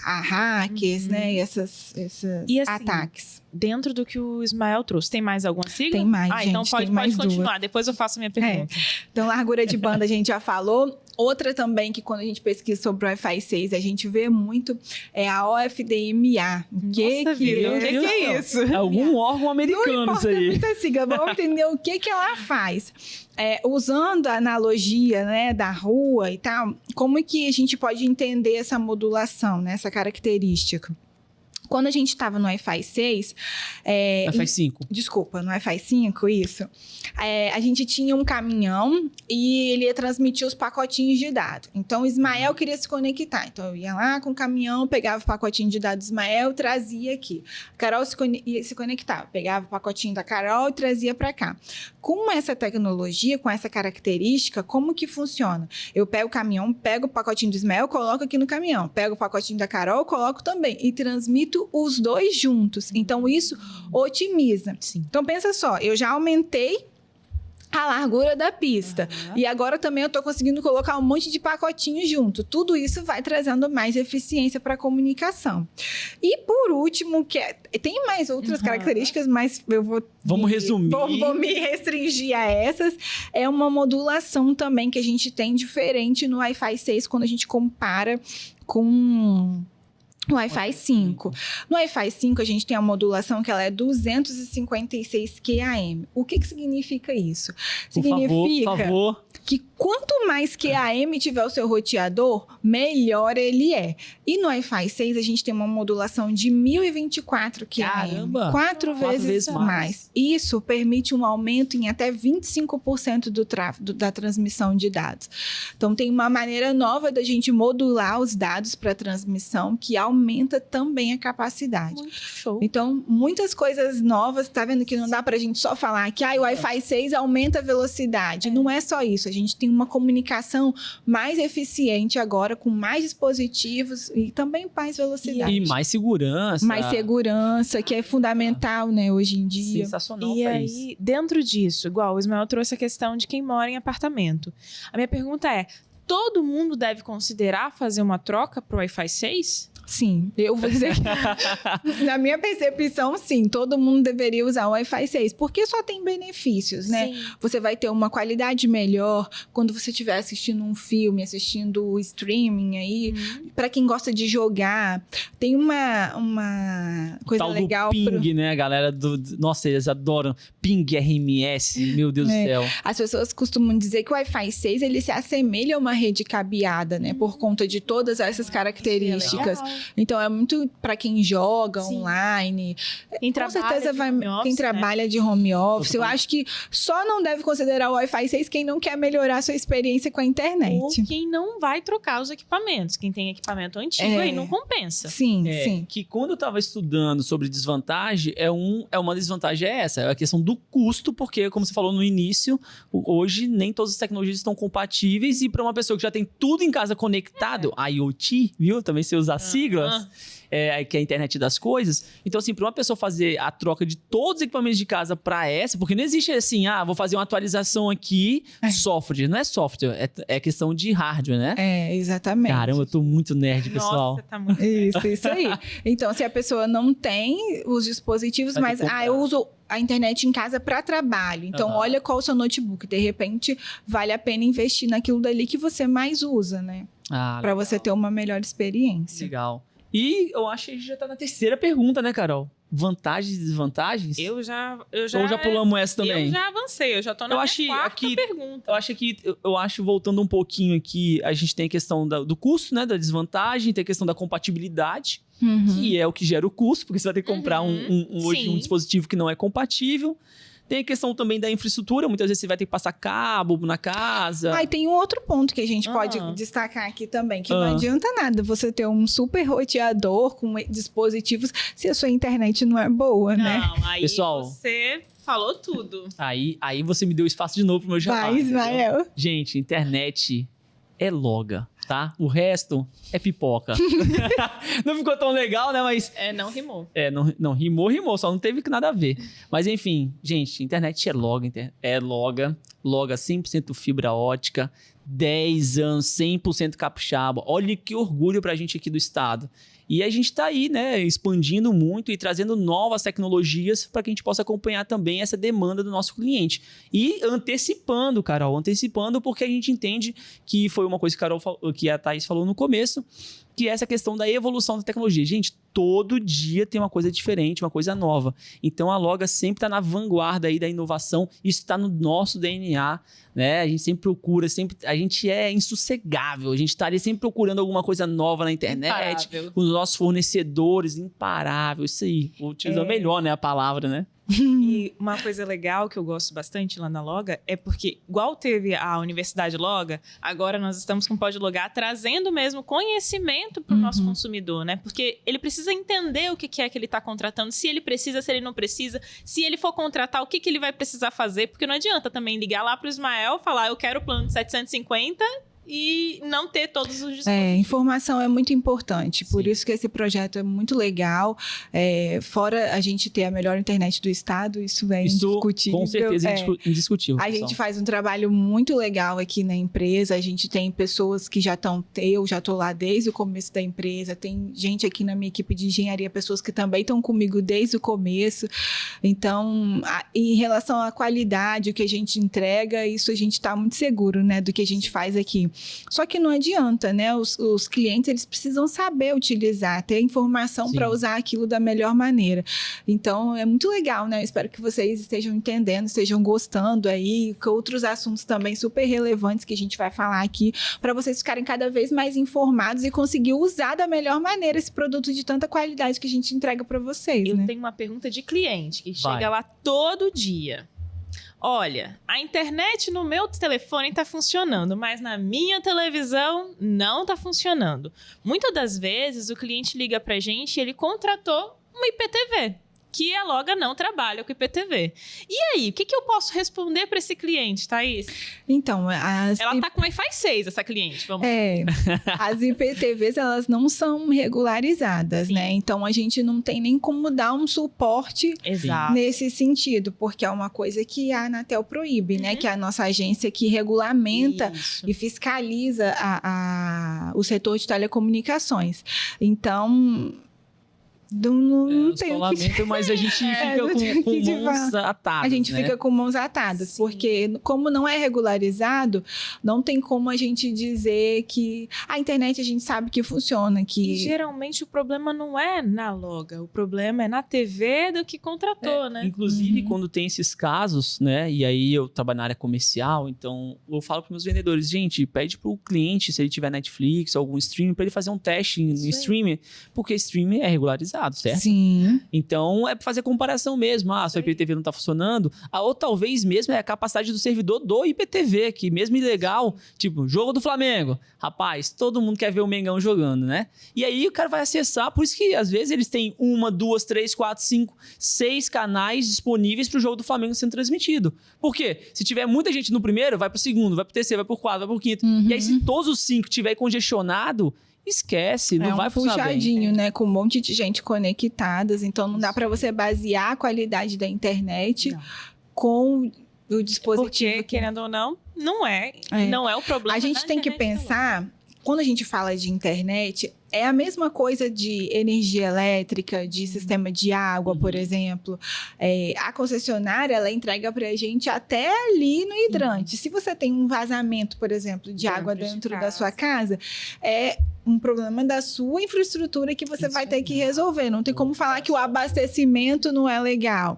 hackers, né? E esses E assim, ataques. Dentro do que o Ismael trouxe, tem mais alguma sigla? Tem mais, gente. Então pode tem mais continuar. duas. Depois eu faço a minha pergunta. Então, largura de banda a gente já falou. Outra também que quando a gente pesquisa sobre o Wi-Fi 6, a gente vê muito é a OFDMA. O que é isso? É algum órgão americano isso aí. Muita sigla. Vamos entender o que ela faz. Usando a analogia, né, da rua e tal, como que a gente pode entender essa modulação, né, essa característica? Quando a gente estava no Wi-Fi 6... Wi-Fi 5. Desculpa, no Wi-Fi 5, isso. A gente tinha um caminhão e ele ia transmitir os pacotinhos de dados. Então, o Ismael queria se conectar. Então, eu ia lá com o caminhão, pegava o pacotinho de dados do Ismael, trazia aqui. A Carol ia se conectava, pegava o pacotinho da Carol e trazia para cá. Com essa tecnologia, com essa característica, como que funciona? Eu pego o caminhão, pego o pacotinho do Ismael, coloco aqui no caminhão. Pego o pacotinho da Carol, coloco também. E transmito os dois juntos. Então, isso otimiza. Sim. Então, pensa só, eu já aumentei a largura da pista. E agora também eu estou conseguindo colocar um monte de pacotinhos junto. Tudo isso vai trazendo mais eficiência para a comunicação. E por último, tem mais outras características, mas eu vou... Vamos resumir. Vou me restringir a essas. É uma modulação também que a gente tem diferente no Wi-Fi 6 quando a gente compara com... No Wi-Fi 5. No Wi-Fi 5, a gente tem a modulação que ela é 256 QAM. O que significa isso? Por favor. Que quanto mais QAM tiver o seu roteador, melhor ele é. E no Wi-Fi 6, a gente tem uma modulação de 1024 QAM. Caramba! 4 vezes mais. Isso permite um aumento em até 25% do tráfego da transmissão de dados. Então, tem uma maneira nova da gente modular os dados para transmissão que aumenta também a capacidade. Muito show. Então, muitas coisas novas, tá vendo que não dá pra gente só falar que o Wi-Fi 6 aumenta a velocidade. Não é só isso, a gente tem uma comunicação mais eficiente agora, com mais dispositivos e também mais velocidade. E mais segurança. Mais segurança, que é fundamental, né, hoje em dia. Sensacional. E aí, dentro disso, igual o Ismael trouxe a questão de quem mora em apartamento. A minha pergunta é, todo mundo deve considerar fazer uma troca pro Wi-Fi 6? Sim, eu vou dizer que, na minha percepção, sim, todo mundo deveria usar o Wi-Fi 6, porque só tem benefícios, né? Sim. Você vai ter uma qualidade melhor quando você estiver assistindo um filme, assistindo streaming aí. Para quem gosta de jogar, tem uma coisa tal legal. Do ping, né? A galera nossa, eles adoram ping RMS, meu Deus do céu. As pessoas costumam dizer que o Wi-Fi 6, ele se assemelha a uma rede cabeada, né? Por conta de todas essas características. Então, é muito para quem joga online. Quem Com certeza vai. Quem né? trabalha de home office. Eu acho que só não deve considerar o Wi-Fi 6 quem não quer melhorar a sua experiência com a internet. Ou quem não vai trocar os equipamentos. Quem tem equipamento antigo aí não compensa. Sim, sim. Que quando eu estava estudando sobre desvantagem, uma desvantagem é essa, é a questão do custo, porque, como você falou no início, hoje nem todas as tecnologias estão compatíveis, e para uma pessoa que já tem tudo em casa conectado, IoT, viu? Também você usa a siglas, que é a internet das coisas. Então, assim, para uma pessoa fazer a troca de todos os equipamentos de casa para essa, porque não existe assim, vou fazer uma atualização aqui, software. Não é software, é questão de hardware, né? É, exatamente. Caramba, eu tô muito nerd, pessoal. Nossa, tá muito... Isso aí. Então, se a pessoa não tem os dispositivos, mas eu uso a internet em casa para trabalho. Então, olha qual é o seu notebook. De repente, vale a pena investir naquilo dali que você mais usa, né? Para você ter uma melhor experiência. Legal. E eu acho que a gente já tá na terceira pergunta, né, Carol? Vantagens e desvantagens? Eu já Ou já pulamos essa também? Eu já avancei, eu já tô na minha quarta pergunta. Eu acho, voltando um pouquinho aqui, a gente tem a questão do custo, né, da desvantagem, tem a questão da compatibilidade, que é o que gera o custo, porque você vai ter que comprar hoje um dispositivo que não é compatível. Tem a questão também da infraestrutura, muitas vezes você vai ter que passar cabo na casa. E tem um outro ponto que a gente pode destacar aqui também, que não adianta nada você ter um super roteador com dispositivos se a sua internet não é boa, né? Não, aí pessoal, você falou tudo. Aí você me deu espaço de novo pro meu jabá. Vai, Ismael. Gente, internet é loga, tá? O resto é pipoca. Não ficou tão legal, né? Mas... Não rimou. Não, rimou, só não teve nada a ver. Mas enfim, gente, internet é loga 100% fibra ótica, 10 anos, 100% capixaba. Olha que orgulho pra gente aqui do estado. E a gente tá aí, né, expandindo muito e trazendo novas tecnologias para que a gente possa acompanhar também essa demanda do nosso cliente. E antecipando, Carol, porque a gente entende que foi uma coisa que a Thaís falou no começo, que é essa questão da evolução da tecnologia. Gente, todo dia tem uma coisa diferente, uma coisa nova. Então, a Loga sempre está na vanguarda aí da inovação. Isso está no nosso DNA, né? A gente sempre procura, a gente é insossegável. A gente está ali sempre procurando alguma coisa nova na internet. Imparável. Com os nossos fornecedores, imparável. Isso aí. Vou utilizar melhor, né, a palavra, né? E uma coisa legal que eu gosto bastante lá na Loga é porque, igual teve a Universidade Loga, agora nós estamos com o Pode Logar trazendo mesmo conhecimento para o nosso consumidor, né? Porque ele precisa entender o que é que ele está contratando, se ele precisa, se ele não precisa, se ele for contratar, o que ele vai precisar fazer, porque não adianta também ligar lá para o Ismael, falar eu quero o plano de 750 e não ter todos os dispositivos. Informação é muito importante, por isso que esse projeto é muito legal. Fora a gente ter a melhor internet do estado, isso é indiscutível. Com certeza indiscutível. A gente faz um trabalho muito legal aqui na empresa, a gente tem pessoas que já estão, eu já estou lá desde o começo da empresa, tem gente aqui na minha equipe de engenharia, pessoas que também estão comigo desde o começo. Então, em relação à qualidade, o que a gente entrega, isso a gente está muito seguro, né, do que a gente faz aqui. Só que não adianta, né? Os clientes, eles precisam saber utilizar, ter informação para usar aquilo da melhor maneira. Então, é muito legal, né? Eu espero que vocês estejam entendendo, estejam gostando aí, com outros assuntos também super relevantes que a gente vai falar aqui, para vocês ficarem cada vez mais informados e conseguir usar da melhor maneira esse produto de tanta qualidade que a gente entrega para vocês, Eu né? tenho uma pergunta de cliente que chega lá todo dia. Olha, a internet no meu telefone está funcionando, mas na minha televisão não está funcionando. Muitas das vezes o cliente liga para a gente e ele contratou uma IPTV, que a Loga não trabalha com IPTV. E aí, o que eu posso responder para esse cliente, Thaís? Então, Ela está com Wi-Fi 6, essa cliente. Vamos. As IPTVs, elas não são regularizadas, né? Então, a gente não tem nem como dar um suporte nesse sentido, porque é uma coisa que a Anatel proíbe, né? Que é a nossa agência que regulamenta e fiscaliza o setor de telecomunicações. Então... Não tem o que... Mas a gente fica com mãos atadas. A gente fica com mãos atadas, porque como não é regularizado, não tem como a gente dizer que a internet a gente sabe que funciona. E geralmente o problema não é na Loga, o problema é na TV do que contratou, né? Inclusive, quando tem esses casos, né? E aí eu trabalho na área comercial, então eu falo para meus vendedores, gente, pede pro cliente, se ele tiver Netflix ou algum streaming, para ele fazer um teste no streaming, porque streaming é regularizado. Certo? Sim. Então, é para fazer comparação mesmo. Sua IPTV não está funcionando. Ou talvez mesmo é a capacidade do servidor do IPTV, que mesmo ilegal, tipo, jogo do Flamengo. Rapaz, todo mundo quer ver o Mengão jogando, né? E aí o cara vai acessar, por isso que às vezes eles têm 1, 2, 3, 4, 5, 6 canais disponíveis para o jogo do Flamengo sendo transmitido. Por quê? Se tiver muita gente no primeiro, vai para o segundo, vai para o terceiro, vai para o quarto, vai para o quinto. E aí, se todos os 5 tiver congestionado, esquece, não vai funcionar bem. Puxadinho, né? Com um monte de gente conectadas. Então, não dá para você basear a qualidade da internet com o dispositivo. Porque, querendo ou não, não é o problema. A gente tem que pensar, quando a gente fala de internet, é a mesma coisa de energia elétrica, de sistema de água, por exemplo. A concessionária, ela entrega para a gente até ali no hidrante. Se você tem um vazamento, por exemplo, de água dentro da sua casa, é um problema da sua infraestrutura que você vai ter que resolver. Não tem como falar que o abastecimento não é legal.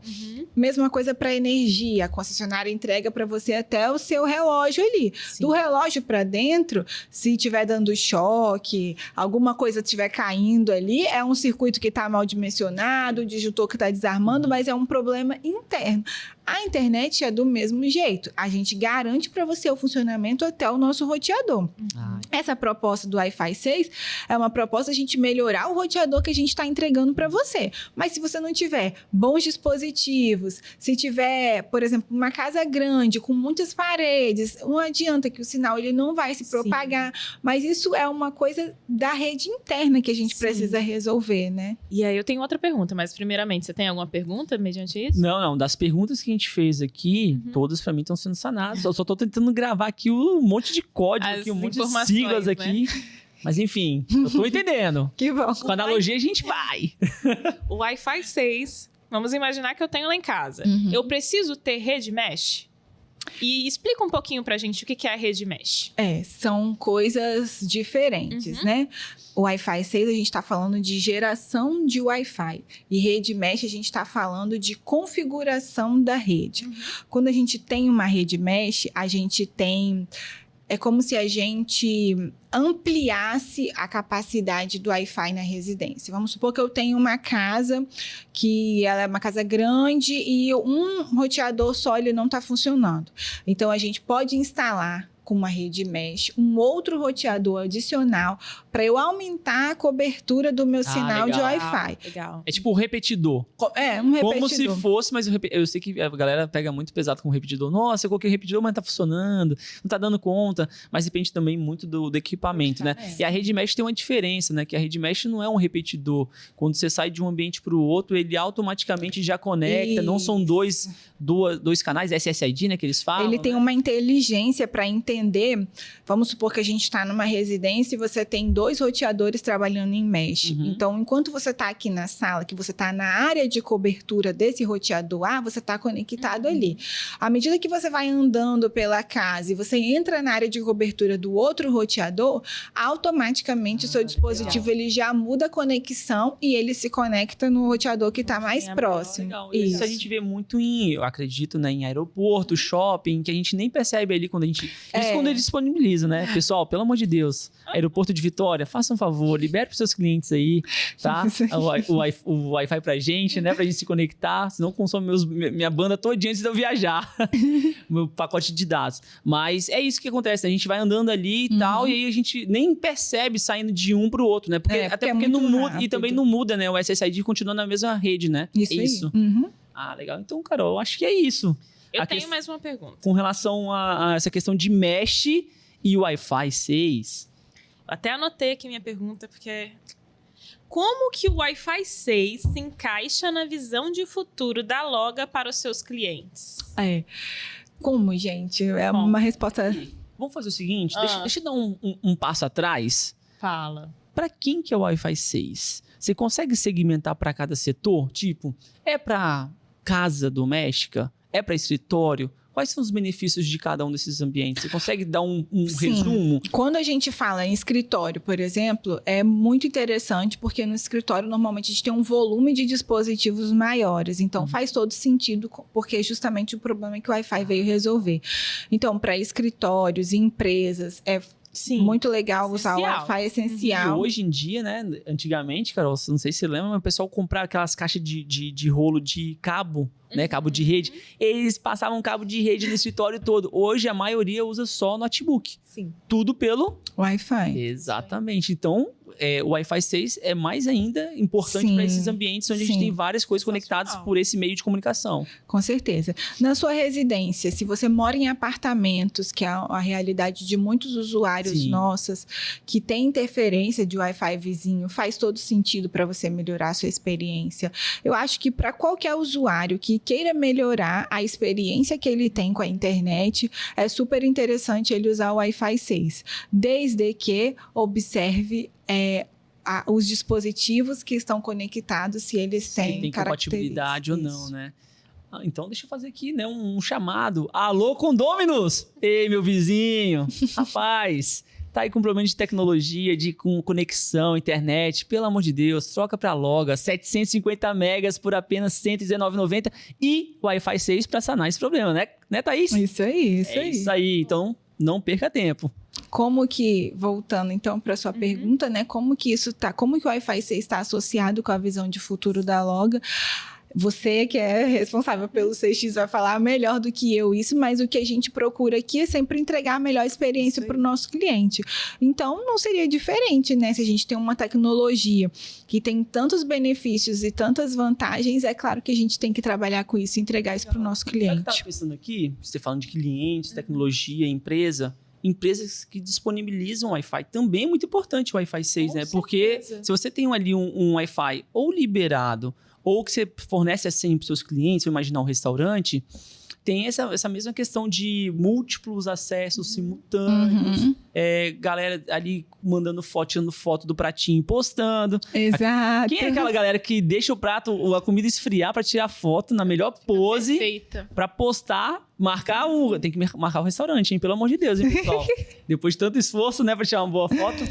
Mesma coisa para energia. A concessionária entrega para você até o seu relógio ali. Do relógio para dentro, se estiver dando choque, alguma coisa estiver caindo ali, é um circuito que está mal dimensionado, o disjuntor que está desarmando, mas é um problema interno. A internet é do mesmo jeito. A gente garante para você o funcionamento até o nosso roteador. Essa proposta do Wi-Fi 6 é uma proposta a gente melhorar o roteador que a gente está entregando para você. Mas se você não tiver bons dispositivos, se tiver, por exemplo, uma casa grande com muitas paredes, não adianta que o sinal ele não vai se propagar. Mas isso é uma coisa da rede interna que a gente precisa resolver, né? E aí eu tenho outra pergunta, mas primeiramente, você tem alguma pergunta mediante isso? Não. Das perguntas que a gente fez aqui, todas pra mim estão sendo sanadas. Eu só tô tentando gravar aqui um monte de código, aqui, um monte de siglas aqui. Mas enfim, eu tô entendendo. Que bom. Com analogia a gente vai. O Wi-Fi 6, vamos imaginar que eu tenho lá em casa. Eu preciso ter rede mesh? E explica um pouquinho pra gente o que é a rede mesh. São coisas diferentes, né? O Wi-Fi 6, a gente está falando de geração de Wi-Fi. E rede mesh, a gente está falando de configuração da rede. Quando a gente tem uma rede mesh, a gente tem... É como se a gente ampliasse a capacidade do Wi-Fi na residência. Vamos supor que eu tenho uma casa que ela é uma casa grande e um roteador só ele não está funcionando. Então, a gente pode instalar com uma rede mesh um outro roteador adicional para eu aumentar a cobertura do meu sinal de Wi-Fi. Legal. É tipo um repetidor. Um repetidor. Como se fosse, mas eu sei que a galera pega muito pesado com o repetidor. Nossa, eu coloquei o repetidor, mas não tá funcionando, não tá dando conta. Mas depende também muito do equipamento, né? E a rede mesh tem uma diferença, né? Que a rede mesh não é um repetidor. Quando você sai de um ambiente para o outro, ele automaticamente já conecta. Isso. Não são dois canais, SSID, né? Que eles falam. Ele tem uma inteligência para entender. Vamos supor que a gente está numa residência e você tem 2 roteadores trabalhando em mesh. Então, enquanto você está aqui na sala, que você está na área de cobertura desse roteador A, você está conectado ali. À medida que você vai andando pela casa e você entra na área de cobertura do outro roteador, automaticamente o seu dispositivo ele já muda a conexão e ele se conecta no roteador que está mais próximo. Legal. Isso a gente vê muito eu acredito, né, em aeroporto, shopping, que a gente nem percebe ali quando a gente... Isso quando ele disponibiliza, né? Pessoal, pelo amor de Deus, aeroporto de Vitória, faça um favor, libere para os seus clientes aí, tá? O Wi-Fi pra gente, né? Pra gente se conectar, senão consome minha banda todinha antes de eu viajar. Meu pacote de dados. Mas é isso que acontece, a gente vai andando ali e tal, e aí a gente nem percebe saindo de um pro outro, né? Até porque não muda, e também não muda, né? O SSID continua na mesma rede, né? Isso. Ah, legal. Então, Carol, acho que é isso. Eu tenho mais uma pergunta. Com relação a essa questão de mesh e Wi-Fi 6. Até anotei aqui minha pergunta, porque... Como que o Wi-Fi 6 se encaixa na visão de futuro da Loga para os seus clientes? Como, gente? Uma resposta... Vamos fazer o seguinte, deixa eu dar um passo atrás. Fala. Para quem que é o Wi-Fi 6? Você consegue segmentar para cada setor? Tipo, é para casa doméstica? É para escritório? Quais são os benefícios de cada um desses ambientes? Você consegue dar um resumo? Quando a gente fala em escritório, por exemplo, é muito interessante porque no escritório normalmente a gente tem um volume de dispositivos maiores. Então faz todo sentido porque é justamente o problema que o Wi-Fi veio resolver. Então, para escritórios e empresas, muito legal usar o Wi-Fi, essencial. E hoje em dia, né? Antigamente, Carol, não sei se você lembra, mas o pessoal comprava aquelas caixas de rolo de cabo, né? Cabo de rede. Eles passavam cabo de rede no escritório todo. Hoje, a maioria usa só notebook. Sim. Tudo pelo Wi-Fi. Exatamente. Então, o Wi-Fi 6 é mais ainda importante para esses ambientes onde a gente tem várias coisas conectadas por esse meio de comunicação. Com certeza. Na sua residência, se você mora em apartamentos, que é a realidade de muitos usuários nossos, que tem interferência de Wi-Fi vizinho, faz todo sentido para você melhorar a sua experiência. Eu acho que para qualquer usuário que queira melhorar a experiência que ele tem com a internet, é super interessante ele usar o Wi-Fi 6, desde que observe os dispositivos que estão conectados, se eles têm compatibilidade ou não, né? Então, deixa eu fazer aqui, né, um chamado. Alô, Condôminos! Ei, meu vizinho! Rapaz, tá aí com problema de tecnologia, com conexão, internet. Pelo amor de Deus, troca pra Loga. 750 megas por apenas R$ 119,90 e Wi-Fi 6 para sanar esse problema, né, Thaís? Isso aí. Isso aí. Então, não perca tempo. Como que, voltando então para sua pergunta, né? Como que o Wi-Fi 6 está associado com a visão de futuro da Loga? Você que é responsável pelo CX vai falar melhor do que eu isso, mas o que a gente procura aqui é sempre entregar a melhor experiência para o nosso cliente. Então, não seria diferente, né? Se a gente tem uma tecnologia que tem tantos benefícios e tantas vantagens, é claro que a gente tem que trabalhar com isso e entregar isso para o nosso Sabe o que eu cliente. estava pensando aqui? Você falando de clientes, tecnologia, empresas que disponibilizam Wi-Fi. Também é muito importante o Wi-Fi 6, né? Porque se você tem ali um Wi-Fi ou liberado, ou que você fornece assim para os seus clientes, vou imaginar um restaurante, tem essa mesma questão de múltiplos acessos simultâneos, galera ali mandando foto, tirando foto do pratinho, postando. Exato. Quem é aquela galera que deixa o prato, a comida esfriar para tirar foto na melhor pose, Perfeita. para postar, tem que marcar o restaurante, hein? Pelo amor de Deus, hein, pessoal? Depois de tanto esforço, né, para tirar uma boa foto.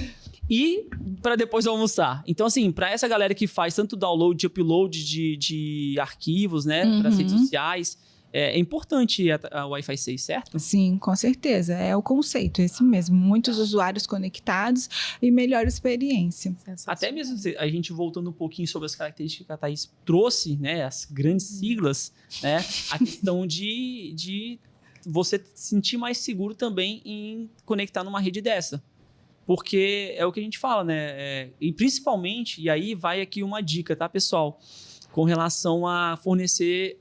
E para depois almoçar. Então, assim, para essa galera que faz tanto download e upload de arquivos, né, para as redes sociais, é importante a Wi-Fi 6, certo? Sim, com certeza. É o conceito, esse mesmo. Muitos usuários conectados e melhor experiência. Até mesmo a gente voltando um pouquinho sobre as características que a Thaís trouxe, né, as grandes siglas, né, a questão de você se sentir mais seguro também em conectar numa rede dessa. Porque é o que a gente fala, né? E principalmente, e aí vai aqui uma dica, tá, pessoal? Com relação a fornecer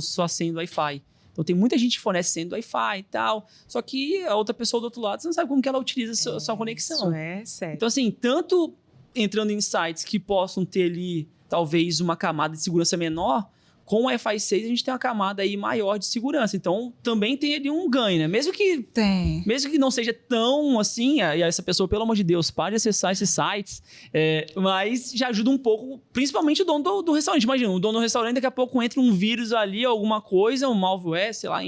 sua senha do Wi-Fi. Então, tem muita gente que fornece senha do Wi-Fi e tal, só que a outra pessoa do outro lado, você não sabe como que ela utiliza a sua conexão. Isso é sério. Então, assim, tanto entrando em sites que possam ter ali, talvez, uma camada de segurança menor, com o Wi-Fi 6 a gente tem uma camada aí maior de segurança. Então, também tem ali um ganho, né? Mesmo que não seja tão assim, e essa pessoa, pelo amor de Deus, pare de acessar esses sites, mas já ajuda um pouco, principalmente o dono do restaurante. Imagina, o dono do restaurante, daqui a pouco entra um vírus ali, alguma coisa, um malware, sei lá,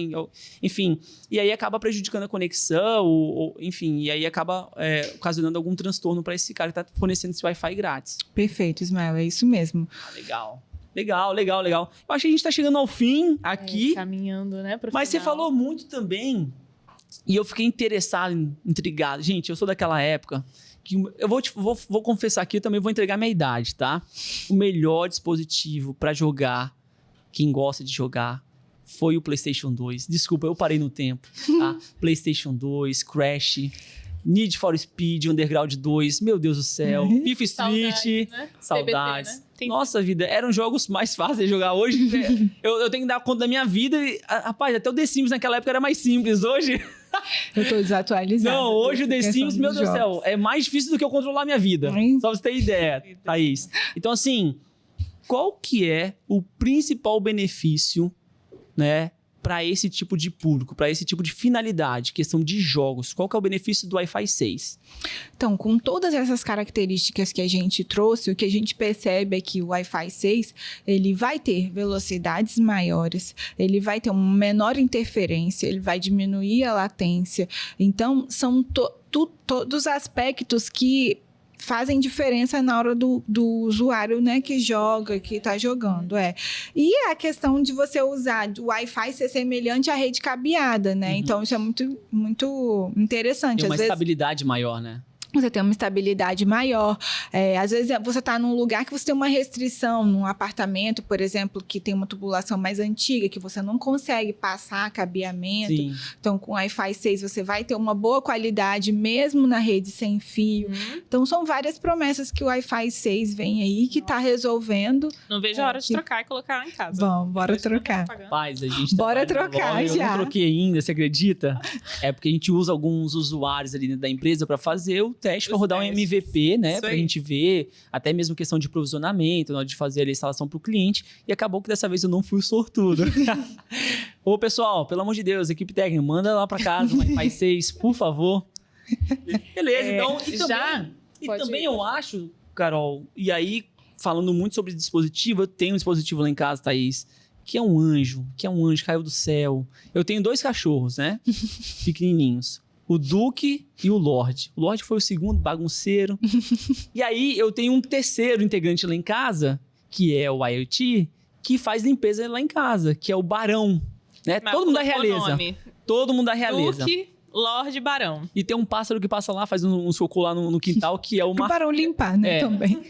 enfim. E aí acaba prejudicando a conexão, enfim, e aí acaba ocasionando algum transtorno para esse cara que está fornecendo esse Wi-Fi grátis. Perfeito, Ismael, é isso mesmo. Legal. Eu acho que a gente tá chegando ao fim aqui. Caminhando, né? Mas você falou muito também, e eu fiquei interessado, intrigado. Gente, eu sou daquela época que eu vou confessar aqui, eu também vou entregar minha idade, tá? O melhor dispositivo para jogar, quem gosta de jogar, foi o PlayStation 2. Desculpa, eu parei no tempo, tá? PlayStation 2, Crash, Need for Speed, Underground 2, meu Deus do céu, FIFA Street, saudades. TBT, né? Nossa vida, eram jogos mais fáceis de jogar hoje. Eu tenho que dar conta da minha vida. Rapaz, até o The Sims naquela época era mais simples. Hoje... Eu tô desatualizada. Não, hoje o The Sims, meu Deus do céu, é mais difícil do que eu controlar a minha vida. Só pra você ter ideia, Thaís. Então, assim, qual que é o principal benefício, né, para esse tipo de público, para esse tipo de finalidade, questão de jogos? Qual que é o benefício do Wi-Fi 6? Então, com todas essas características que a gente trouxe, o que a gente percebe é que o Wi-Fi 6, ele vai ter velocidades maiores, ele vai ter uma menor interferência, ele vai diminuir a latência. Então, são todos aspectos que fazem diferença na hora do usuário, né, que joga, que está jogando, E a questão de você usar o Wi-Fi ser semelhante à rede cabeada, né? Então, isso é muito, muito interessante. Tem uma estabilidade maior, né? Você tem uma estabilidade maior. Às vezes, você está num lugar que você tem uma restrição, num apartamento, por exemplo, que tem uma tubulação mais antiga, que você não consegue passar cabeamento. Sim. Então, com o Wi-Fi 6, você vai ter uma boa qualidade, mesmo na rede sem fio. Então, são várias promessas que o Wi-Fi 6 vem aí, que está resolvendo. Não vejo a hora de trocar e colocar lá em casa. Bom, bora trocar. Rapaz, a gente Bora trabalha na trocar loja, já. Eu não troquei ainda, você acredita? É porque a gente usa alguns usuários ali dentro da empresa para fazer o teste, para rodar um MVP, né? Pra gente ver, até mesmo questão de provisionamento, na hora de fazer a instalação pro cliente. E acabou que dessa vez eu não fui o sortudo. Ô, pessoal, pelo amor de Deus, equipe técnica, manda lá para casa o Wi-Fi 6, por favor. Beleza, então... E também eu acho, Carol, e aí, falando muito sobre dispositivo, eu tenho um dispositivo lá em casa, Thaís, que é um anjo, caiu do céu. Eu tenho 2 cachorros, né? Pequenininhos. O Duque e o Lorde. O Lorde foi o segundo, bagunceiro. E aí, eu tenho um terceiro integrante lá em casa, que é o IoT, que faz limpeza lá em casa, que é o Barão. Né? Todo mundo da realeza. Todo mundo da realeza. Duque Lorde Barão. E tem um pássaro que passa lá, faz um cocô lá no quintal, que é o O barão limpar, né, também.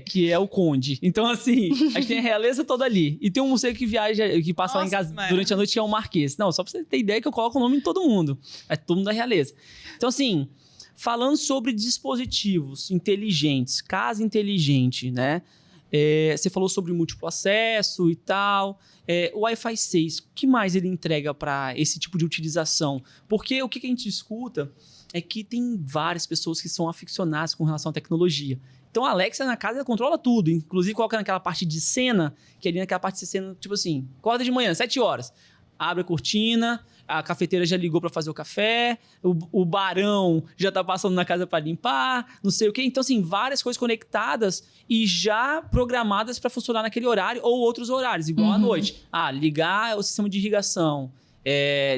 que é o conde. Então, assim, a gente tem a realeza toda ali. E tem um morcego que viaja, que passa lá em casa durante a noite, que é o marquês. Não, só pra você ter ideia que eu coloco o nome em todo mundo. É todo mundo da realeza. Então, assim, falando sobre dispositivos inteligentes, casa inteligente, né? Você falou sobre múltiplo acesso e tal. O Wi-Fi 6, o que mais ele entrega para esse tipo de utilização? Porque o que a gente escuta é que tem várias pessoas que são aficionadas com relação à tecnologia. Então, a Alexa na casa, ela controla tudo. Inclusive, coloca naquela parte de cena, que ali naquela parte de cena, tipo assim, acorda de manhã, 7 horas. Abre a cortina, a cafeteira já ligou para fazer o café, o barão já tá passando na casa para limpar, não sei o quê. Então, assim, várias coisas conectadas e já programadas para funcionar naquele horário ou outros horários, igual à noite. Ligar o sistema de irrigação,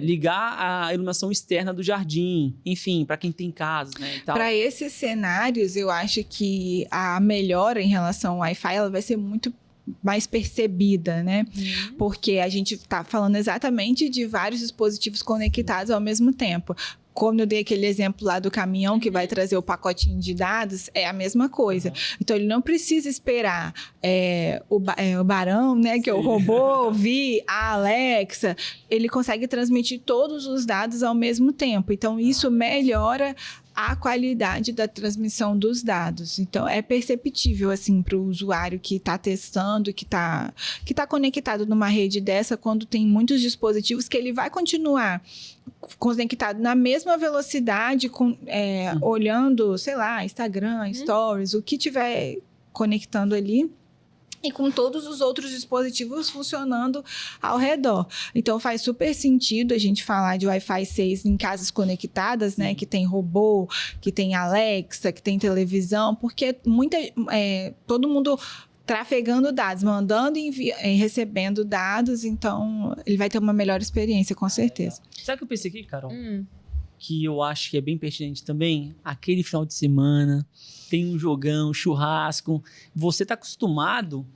ligar a iluminação externa do jardim, enfim, para quem tem casa, né, e tal. Para esses cenários, eu acho que a melhora em relação ao Wi-Fi, ela vai ser muito mais percebida, né? Porque a gente está falando exatamente de vários dispositivos conectados ao mesmo tempo. Como eu dei aquele exemplo lá do caminhão que vai trazer o pacotinho de dados, é a mesma coisa. Então, ele não precisa esperar o Barão, né, que é o robô, ouvir a Alexa. Ele consegue transmitir todos os dados ao mesmo tempo. Então, isso melhora a qualidade da transmissão dos dados. Então, é perceptível, assim, para o usuário que está testando, que tá conectado numa rede dessa, quando tem muitos dispositivos, que ele vai continuar conectado na mesma velocidade, olhando, sei lá, Instagram, Stories, o que tiver conectando ali, e com todos os outros dispositivos funcionando ao redor. Então, faz super sentido a gente falar de Wi-Fi 6 em casas conectadas, né? Que tem robô, que tem Alexa, que tem televisão, porque todo mundo trafegando dados, mandando e recebendo dados, então ele vai ter uma melhor experiência, com certeza. Sabe o que eu pensei aqui, Carol? Que eu acho que é bem pertinente também? Aquele final de semana, tem um jogão, churrasco, você está acostumado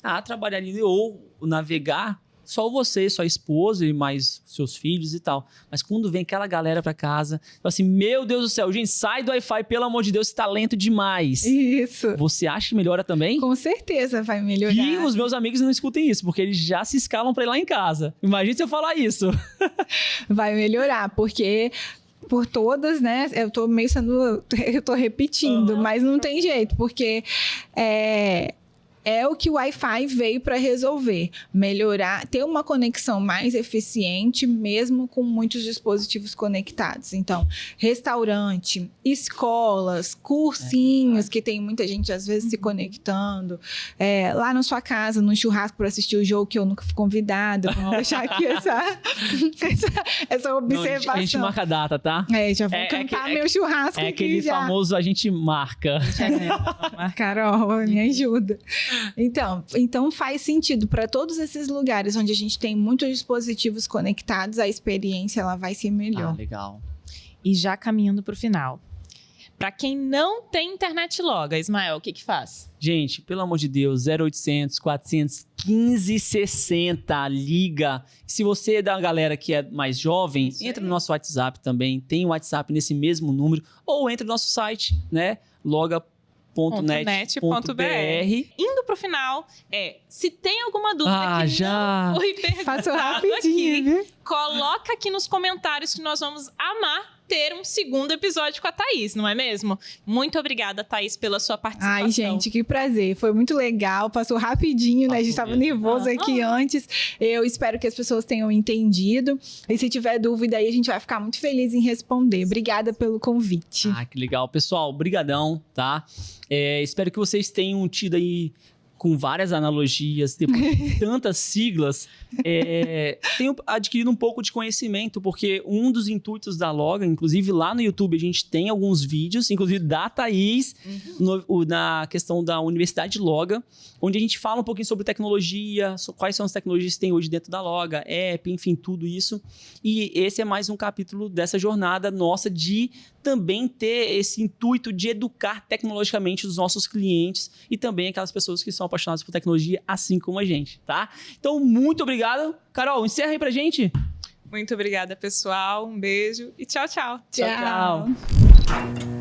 a trabalhar ali ou navegar, só você, sua esposa e mais seus filhos e tal. Mas quando vem aquela galera pra casa, fala assim, meu Deus do céu, gente, sai do Wi-Fi, pelo amor de Deus, você tá lento demais. Isso. Você acha que melhora também? Com certeza vai melhorar. E os meus amigos não escutem isso, porque eles já se escalam pra ir lá em casa. Imagina se eu falar isso. Vai melhorar, porque por todas, né? Eu tô repetindo, mas não tem jeito, porque é o que o Wi-Fi veio para resolver. Melhorar, ter uma conexão mais eficiente, mesmo com muitos dispositivos conectados. Então, restaurante, escolas, cursinhos, que tem muita gente, às vezes, se conectando. Lá na sua casa, no churrasco, para assistir o jogo, que eu nunca fui convidada. Vamos deixar aqui essa observação. Não, a gente marca a data, tá? Já vou cantar meu churrasco aqui. É aquele famoso, a gente marca. Carol, me ajuda. Então faz sentido para todos esses lugares onde a gente tem muitos dispositivos conectados, a experiência ela vai ser melhor. Legal. E já caminhando para o final. Para quem não tem internet loga, Ismael, o que faz? Gente, pelo amor de Deus, 0800 400 1560, liga. Se você é da galera que é mais jovem, entra no nosso WhatsApp também, tem o WhatsApp nesse mesmo número, ou entra no nosso site, né? loga.net.br. Indo pro final, se tem alguma dúvida que não foi perguntado aqui, coloca aqui nos comentários que nós vamos amar ter um segundo episódio com a Thaís, não é mesmo? Muito obrigada, Thaís, pela sua participação. Ai, gente, que prazer. Foi muito legal, passou rapidinho, né? A gente estava nervoso aqui antes. Eu espero que as pessoas tenham entendido. E se tiver dúvida aí, a gente vai ficar muito feliz em responder. Obrigada pelo convite. Que legal. Pessoal, brigadão, tá? Espero que vocês tenham tido aí com várias analogias, depois de tantas siglas, tenho adquirido um pouco de conhecimento, porque um dos intuitos da Loga, inclusive lá no YouTube, a gente tem alguns vídeos, inclusive da Thaís, na questão da Universidade Loga, onde a gente fala um pouquinho sobre tecnologia, quais são as tecnologias que tem hoje dentro da Loga, app, enfim, tudo isso. E esse é mais um capítulo dessa jornada nossa de também ter esse intuito de educar tecnologicamente os nossos clientes e também aquelas pessoas que são apaixonadas por tecnologia, assim como a gente, tá? Então, muito obrigado. Carol, encerra aí pra gente. Muito obrigada, pessoal. Um beijo e tchau, tchau. Tchau. Tchau.